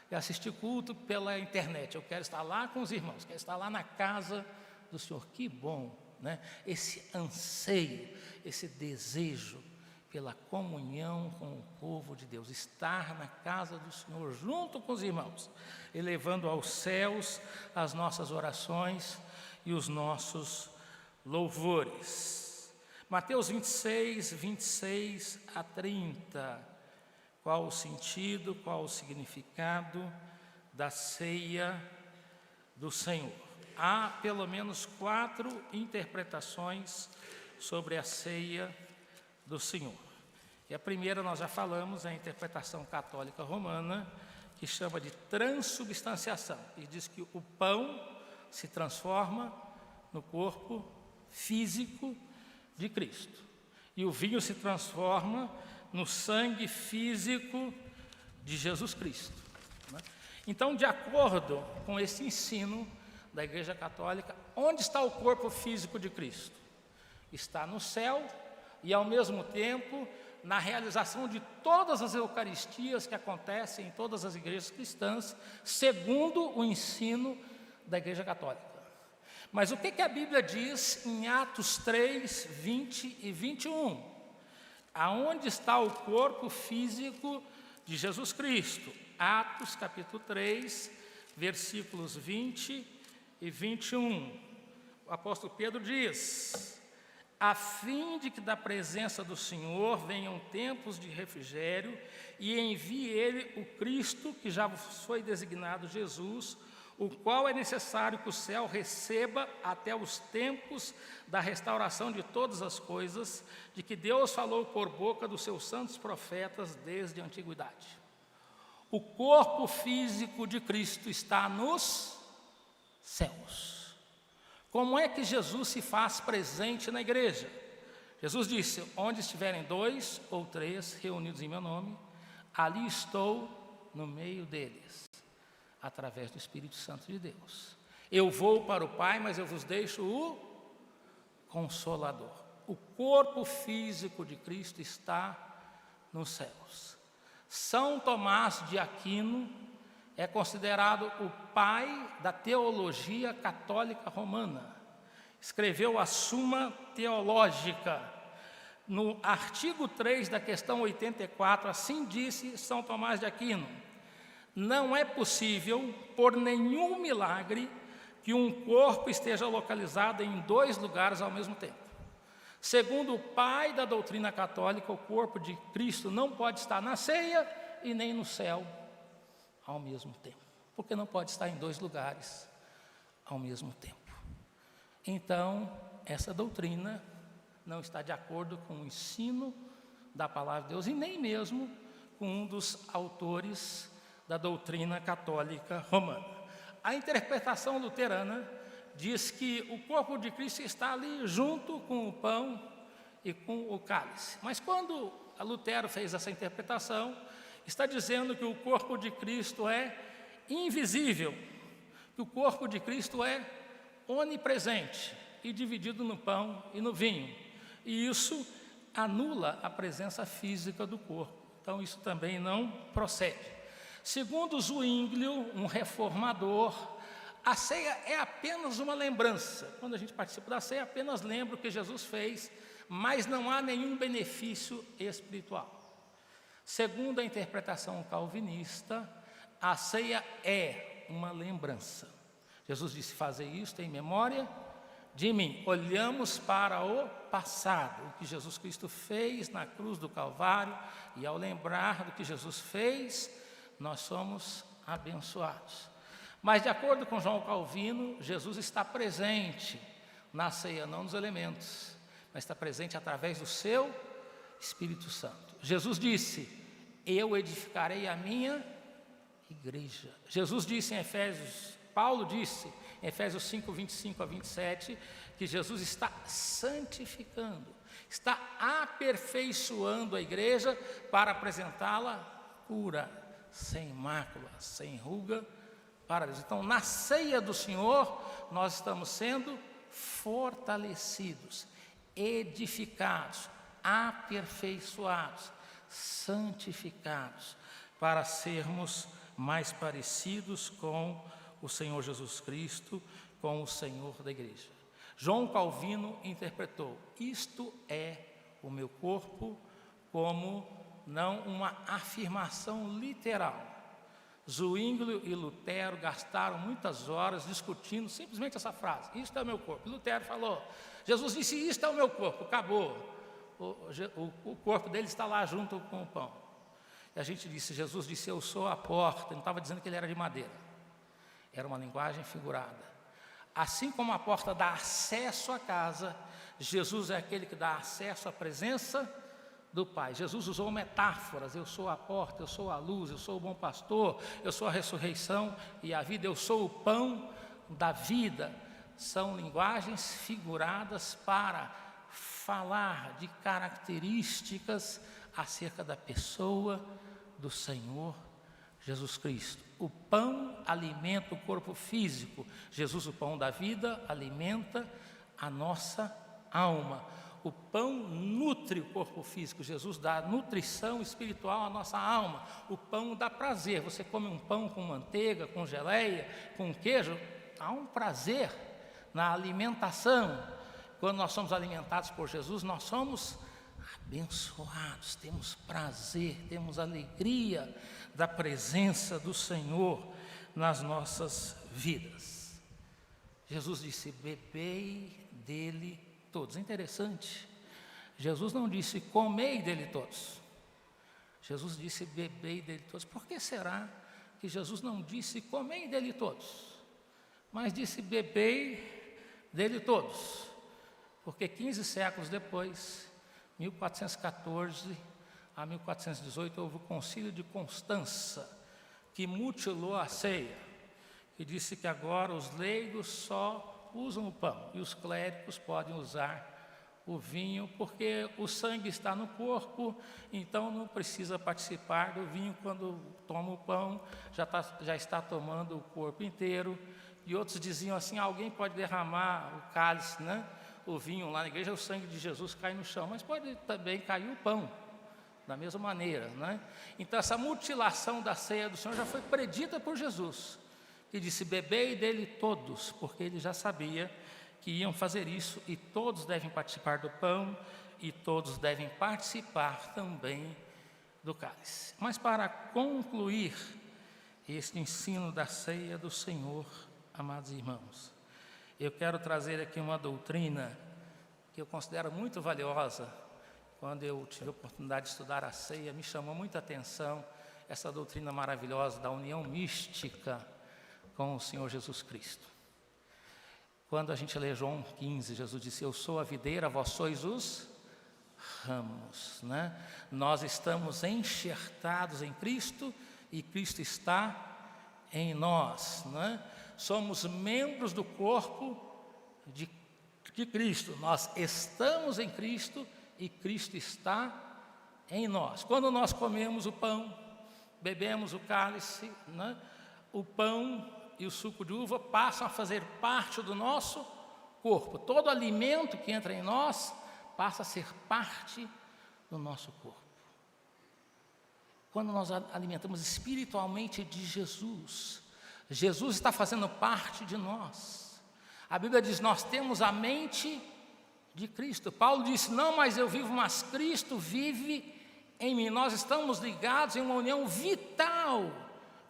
e assistir culto pela internet, eu quero estar lá com os irmãos, quero estar lá na casa do Senhor. Que bom, né? Esse anseio, esse desejo pela comunhão com o povo de Deus, estar na casa do Senhor junto com os irmãos, elevando aos céus as nossas orações e os nossos louvores. Mateus 26, 26 a 30, qual o sentido, qual o significado da ceia do Senhor? Há pelo menos 4 interpretações sobre a ceia do Senhor. E a primeira nós já falamos, é a interpretação católica romana, que chama de transubstanciação, e diz que o pão se transforma no corpo físico de Cristo, e o vinho se transforma no sangue físico de Jesus Cristo, né? Então, de acordo com esse ensino da Igreja Católica, onde está o corpo físico de Cristo? Está no céu e, ao mesmo tempo, na realização de todas as eucaristias que acontecem em todas as igrejas cristãs, segundo o ensino da Igreja Católica. Mas o que a Bíblia diz em Atos 3, 20 e 21? Aonde está o corpo físico de Jesus Cristo? Atos capítulo 3, versículos 20 e 21. O apóstolo Pedro diz: a fim de que da presença do Senhor venham tempos de refrigério, e envie Ele o Cristo, que já foi designado Jesus, o qual é necessário que o céu receba até os tempos da restauração de todas as coisas, de que Deus falou por boca dos seus santos profetas desde a antiguidade. O corpo físico de Cristo está nos céus. Como é que Jesus se faz presente na igreja? Jesus disse: onde estiverem 2 ou 3 reunidos em meu nome, ali estou no meio deles, através do Espírito Santo de Deus. Eu vou para o Pai, mas eu vos deixo o Consolador. O corpo físico de Cristo está nos céus. São Tomás de Aquino é considerado o pai da teologia católica romana. Escreveu a Suma Teológica. No artigo 3 da questão 84, assim disse São Tomás de Aquino: não é possível, por nenhum milagre, que um corpo esteja localizado em 2 lugares ao mesmo tempo. Segundo o pai da doutrina católica, o corpo de Cristo não pode estar na ceia e nem no céu ao mesmo tempo, porque não pode estar em 2 lugares ao mesmo tempo. Então, essa doutrina não está de acordo com o ensino da palavra de Deus e nem mesmo com um dos autores da doutrina católica romana. A interpretação luterana diz que o corpo de Cristo está ali junto com o pão e com o cálice. Mas quando Lutero fez essa interpretação, está dizendo que o corpo de Cristo é invisível, que o corpo de Cristo é onipresente e dividido no pão e no vinho. E isso anula a presença física do corpo. Então isso também não procede. Segundo Zwinglio, um reformador, a ceia é apenas uma lembrança. Quando a gente participa da ceia, apenas lembra o que Jesus fez, mas não há nenhum benefício espiritual. Segundo a interpretação calvinista, a ceia é uma lembrança. Jesus disse: fazer isto em memória de mim. Olhamos para o passado, o que Jesus Cristo fez na cruz do Calvário, e ao lembrar do que Jesus fez, nós somos abençoados. Mas, de acordo com João Calvino, Jesus está presente na ceia, não nos elementos, mas está presente através do seu Espírito Santo. Jesus disse: eu edificarei a minha igreja. Jesus disse em Efésios, Paulo disse em Efésios 5, 25 a 27, que Jesus está santificando, está aperfeiçoando a igreja para apresentá-la pura, sem mácula, sem ruga, para Deus. Então, na ceia do Senhor, nós estamos sendo fortalecidos, edificados, aperfeiçoados, santificados, para sermos mais parecidos com o Senhor Jesus Cristo, com o Senhor da igreja. João Calvino interpretou: isto é o meu corpo, como não uma afirmação literal. Zwinglio e Lutero gastaram muitas horas discutindo simplesmente essa frase: isto é o meu corpo. Lutero falou, Jesus disse: isto é o meu corpo, acabou. O corpo dele está lá junto com o pão. E a gente disse: Jesus disse: eu sou a porta. Ele não estava dizendo que ele era de madeira, era uma linguagem figurada. Assim como a porta dá acesso à casa, Jesus é aquele que dá acesso à presença do Pai. Jesus usou metáforas: eu sou a porta, eu sou a luz, eu sou o bom pastor, eu sou a ressurreição e a vida, eu sou o pão da vida. São linguagens figuradas para falar de características acerca da pessoa do Senhor Jesus Cristo. O pão alimenta o corpo físico. Jesus, o pão da vida, alimenta a nossa alma. O pão nutre o corpo físico. Jesus dá nutrição espiritual à nossa alma. O pão dá prazer. Você come um pão com manteiga, com geleia, com queijo, há um prazer na alimentação. Quando nós somos alimentados por Jesus, nós somos abençoados, temos prazer, temos alegria da presença do Senhor nas nossas vidas. Jesus disse: bebei dele todos. É interessante, Jesus não disse: comei dele todos. Jesus disse: bebei dele todos. Por que será que Jesus não disse: comei dele todos, mas disse: bebei dele todos? Porque 15 séculos depois, 1414 a 1418, houve o Concílio de Constança, que mutilou a ceia, e disse que agora os leigos só usam o pão, e os clérigos podem usar o vinho, porque o sangue está no corpo, então não precisa participar do vinho. Quando toma o pão, já está tomando o corpo inteiro. E outros diziam assim: alguém pode derramar o cálice, né? O vinho lá na igreja, o sangue de Jesus cai no chão, mas pode também cair o pão, da mesma maneira, né? Então essa mutilação da ceia do Senhor já foi predita por Jesus, que disse: bebei dele todos, porque ele já sabia que iam fazer isso, e todos devem participar do pão, e todos devem participar também do cálice. Mas para concluir este ensino da ceia do Senhor, amados irmãos, eu quero trazer aqui uma doutrina que eu considero muito valiosa. Quando eu tive a oportunidade de estudar a ceia, me chamou muita atenção essa doutrina maravilhosa da união mística com o Senhor Jesus Cristo. Quando a gente lê João 15, Jesus disse: eu sou a videira, vós sois os ramos, né? Nós estamos enxertados em Cristo e Cristo está em nós, né? Somos membros do corpo de Cristo. Nós estamos em Cristo e Cristo está em nós. Quando nós comemos o pão, bebemos o cálice, né? O pão e o suco de uva passam a fazer parte do nosso corpo. Todo alimento que entra em nós passa a ser parte do nosso corpo. Quando nós alimentamos espiritualmente de Jesus, Jesus está fazendo parte de nós. A Bíblia diz: nós temos a mente de Cristo. Paulo disse: não, mas eu vivo, mas Cristo vive em mim. Nós estamos ligados em uma união vital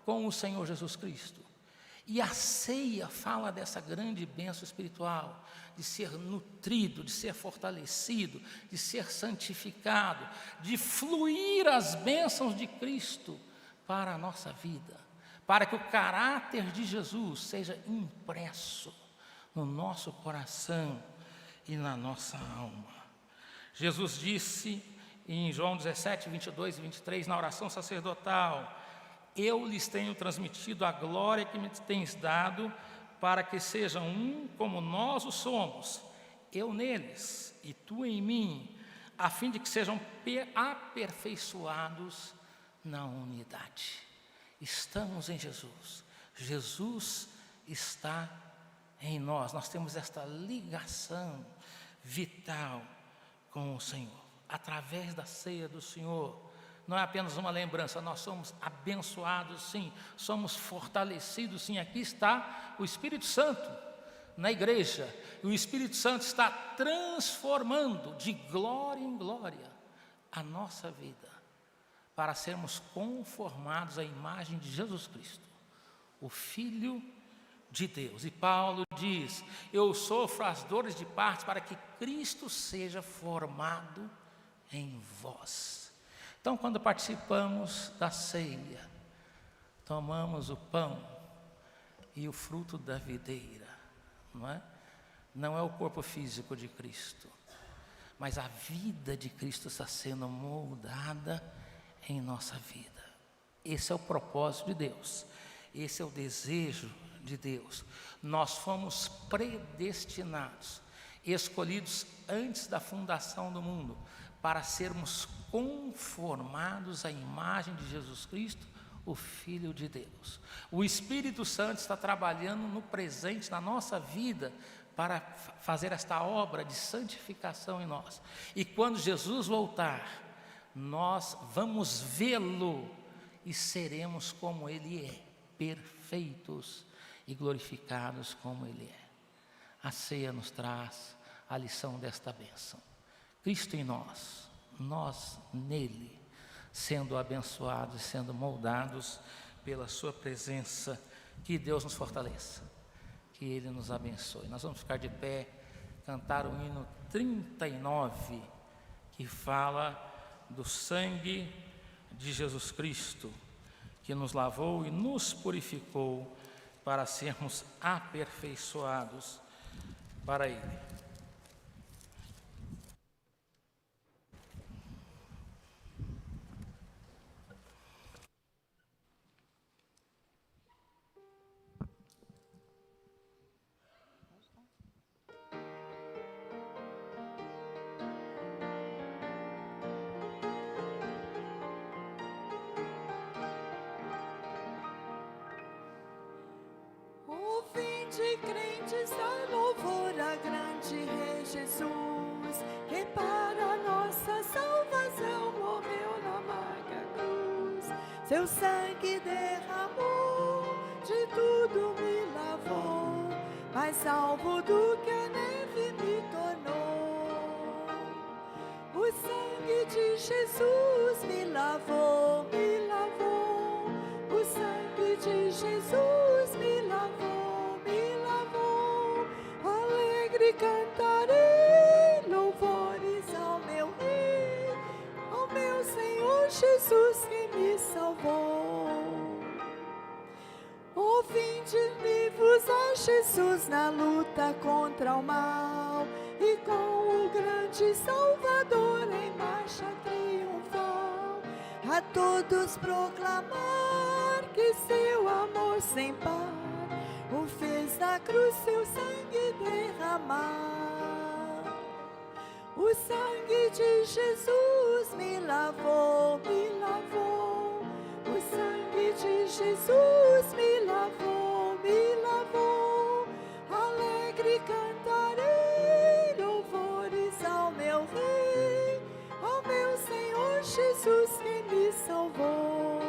com o Senhor Jesus Cristo. E a ceia fala dessa grande bênção espiritual, de ser nutrido, de ser fortalecido, de ser santificado, de fluir as bênçãos de Cristo para a nossa vida, para que o caráter de Jesus seja impresso no nosso coração e na nossa alma. Jesus disse em João 17, 22 e 23, na oração sacerdotal: eu lhes tenho transmitido a glória que me tens dado, para que sejam um como nós o somos, eu neles e tu em mim, a fim de que sejam aperfeiçoados na unidade. Estamos em Jesus, Jesus está em nós, nós temos esta ligação vital com o Senhor. Através da ceia do Senhor, não é apenas uma lembrança, nós somos abençoados sim, somos fortalecidos sim. Aqui está o Espírito Santo na igreja, e o Espírito Santo está transformando de glória em glória a nossa vida, para sermos conformados à imagem de Jesus Cristo, o Filho de Deus. E Paulo diz: eu sofro as dores de partes para que Cristo seja formado em vós. Então, quando participamos da ceia, tomamos o pão e o fruto da videira, não é? Não é o corpo físico de Cristo, mas a vida de Cristo está sendo moldada em nossa vida. Esse é o propósito de Deus, esse é o desejo de Deus. Nós fomos predestinados, escolhidos antes da fundação do mundo, para sermos conformados à imagem de Jesus Cristo, o Filho de Deus. O Espírito Santo está trabalhando no presente, na nossa vida, para fazer esta obra de santificação em nós. E quando Jesus voltar, nós vamos vê-lo e seremos como Ele é, perfeitos e glorificados como Ele é. A ceia nos traz a lição desta bênção. Cristo em nós, nós nele, sendo abençoados e sendo moldados pela sua presença. Que Deus nos fortaleça, que Ele nos abençoe. Nós vamos ficar de pé, cantar o hino 39, que fala do sangue de Jesus Cristo, que nos lavou e nos purificou para sermos aperfeiçoados para Ele.
De crentes a louvor a grande Rei Jesus, que para nossa salvação morreu na amarga cruz. Seu sangue derramou, de tudo me lavou, mais salvo do que a neve me tornou. O sangue de Jesus me lavou, me lavou. O sangue de Jesus me lavou. Cantarei louvores ao meu Rei, ao meu Senhor Jesus que me salvou. Vinde-me vos Jesus na luta contra o mal, e com o grande Salvador em marcha triunfal, a todos proclamar que seu amor sem par o fez na cruz seu sangue derramar. O sangue de Jesus me lavou, me lavou. O sangue de Jesus me lavou, me lavou. Alegre cantarei louvores ao meu Rei, ao meu Senhor Jesus que me salvou.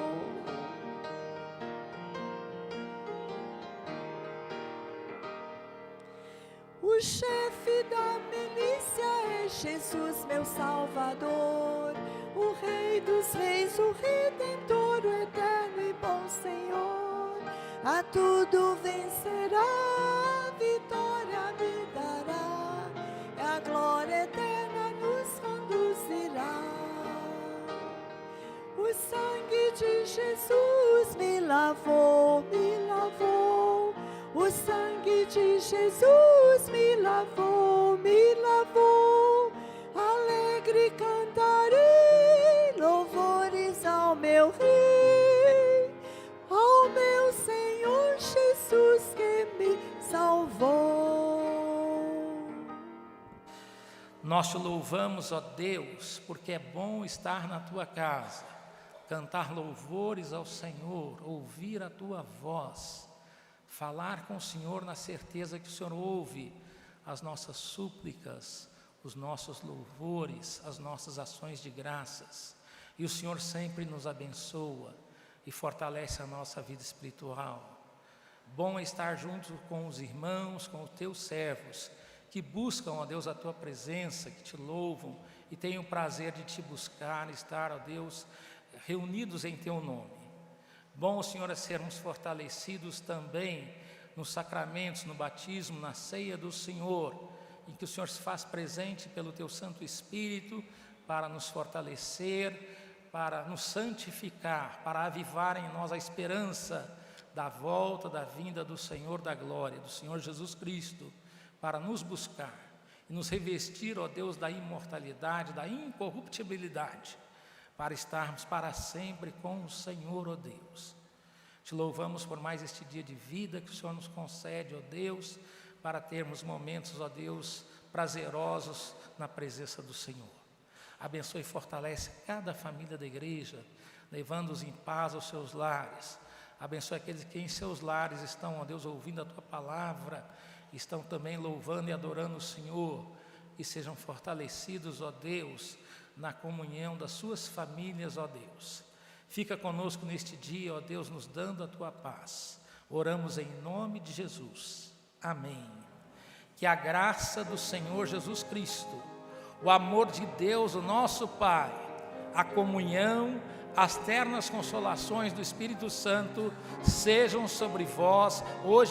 O chefe da milícia é Jesus, meu Salvador, o Rei dos Reis, o Redentor, o eterno e bom Senhor. A tudo vencerá, a vitória me dará, e a glória eterna nos conduzirá. O sangue de Jesus me lavou, me lavou. O sangue de Jesus me lavou, me lavou. Alegre cantarei louvores ao meu Rei, ao meu Senhor Jesus que me salvou.
Nós te louvamos, ó Deus, porque é bom estar na tua casa, cantar louvores ao Senhor, ouvir a tua voz, falar com o Senhor na certeza que o Senhor ouve as nossas súplicas, os nossos louvores, as nossas ações de graças. E o Senhor sempre nos abençoa e fortalece a nossa vida espiritual. Bom é estar junto com os irmãos, com os teus servos, que buscam, ó Deus, a tua presença, que te louvam e têm o prazer de te buscar, estar, ó Deus, reunidos em teu nome. Bom, Senhor, é sermos fortalecidos também nos sacramentos, no batismo, na ceia do Senhor, em que o Senhor se faz presente pelo teu Santo Espírito para nos fortalecer, para nos santificar, para avivar em nós a esperança da volta, da vinda do Senhor da glória, do Senhor Jesus Cristo, para nos buscar e nos revestir, ó Deus, da imortalidade, da incorruptibilidade, para estarmos para sempre com o Senhor, ó Deus. Te louvamos por mais este dia de vida que o Senhor nos concede, ó Deus, para termos momentos, ó Deus, prazerosos na presença do Senhor. Abençoe e fortalece cada família da igreja, levando-os em paz aos seus lares. Abençoe aqueles que em seus lares estão, ó Deus, ouvindo a Tua palavra, estão também louvando e adorando o Senhor, e sejam fortalecidos, ó Deus, na comunhão das suas famílias, ó Deus. Fica conosco neste dia, ó Deus, nos dando a Tua paz. Oramos em nome de Jesus. Amém. Que a graça do Senhor Jesus Cristo, o amor de Deus, o nosso Pai, a comunhão, as ternas consolações do Espírito Santo sejam sobre vós hoje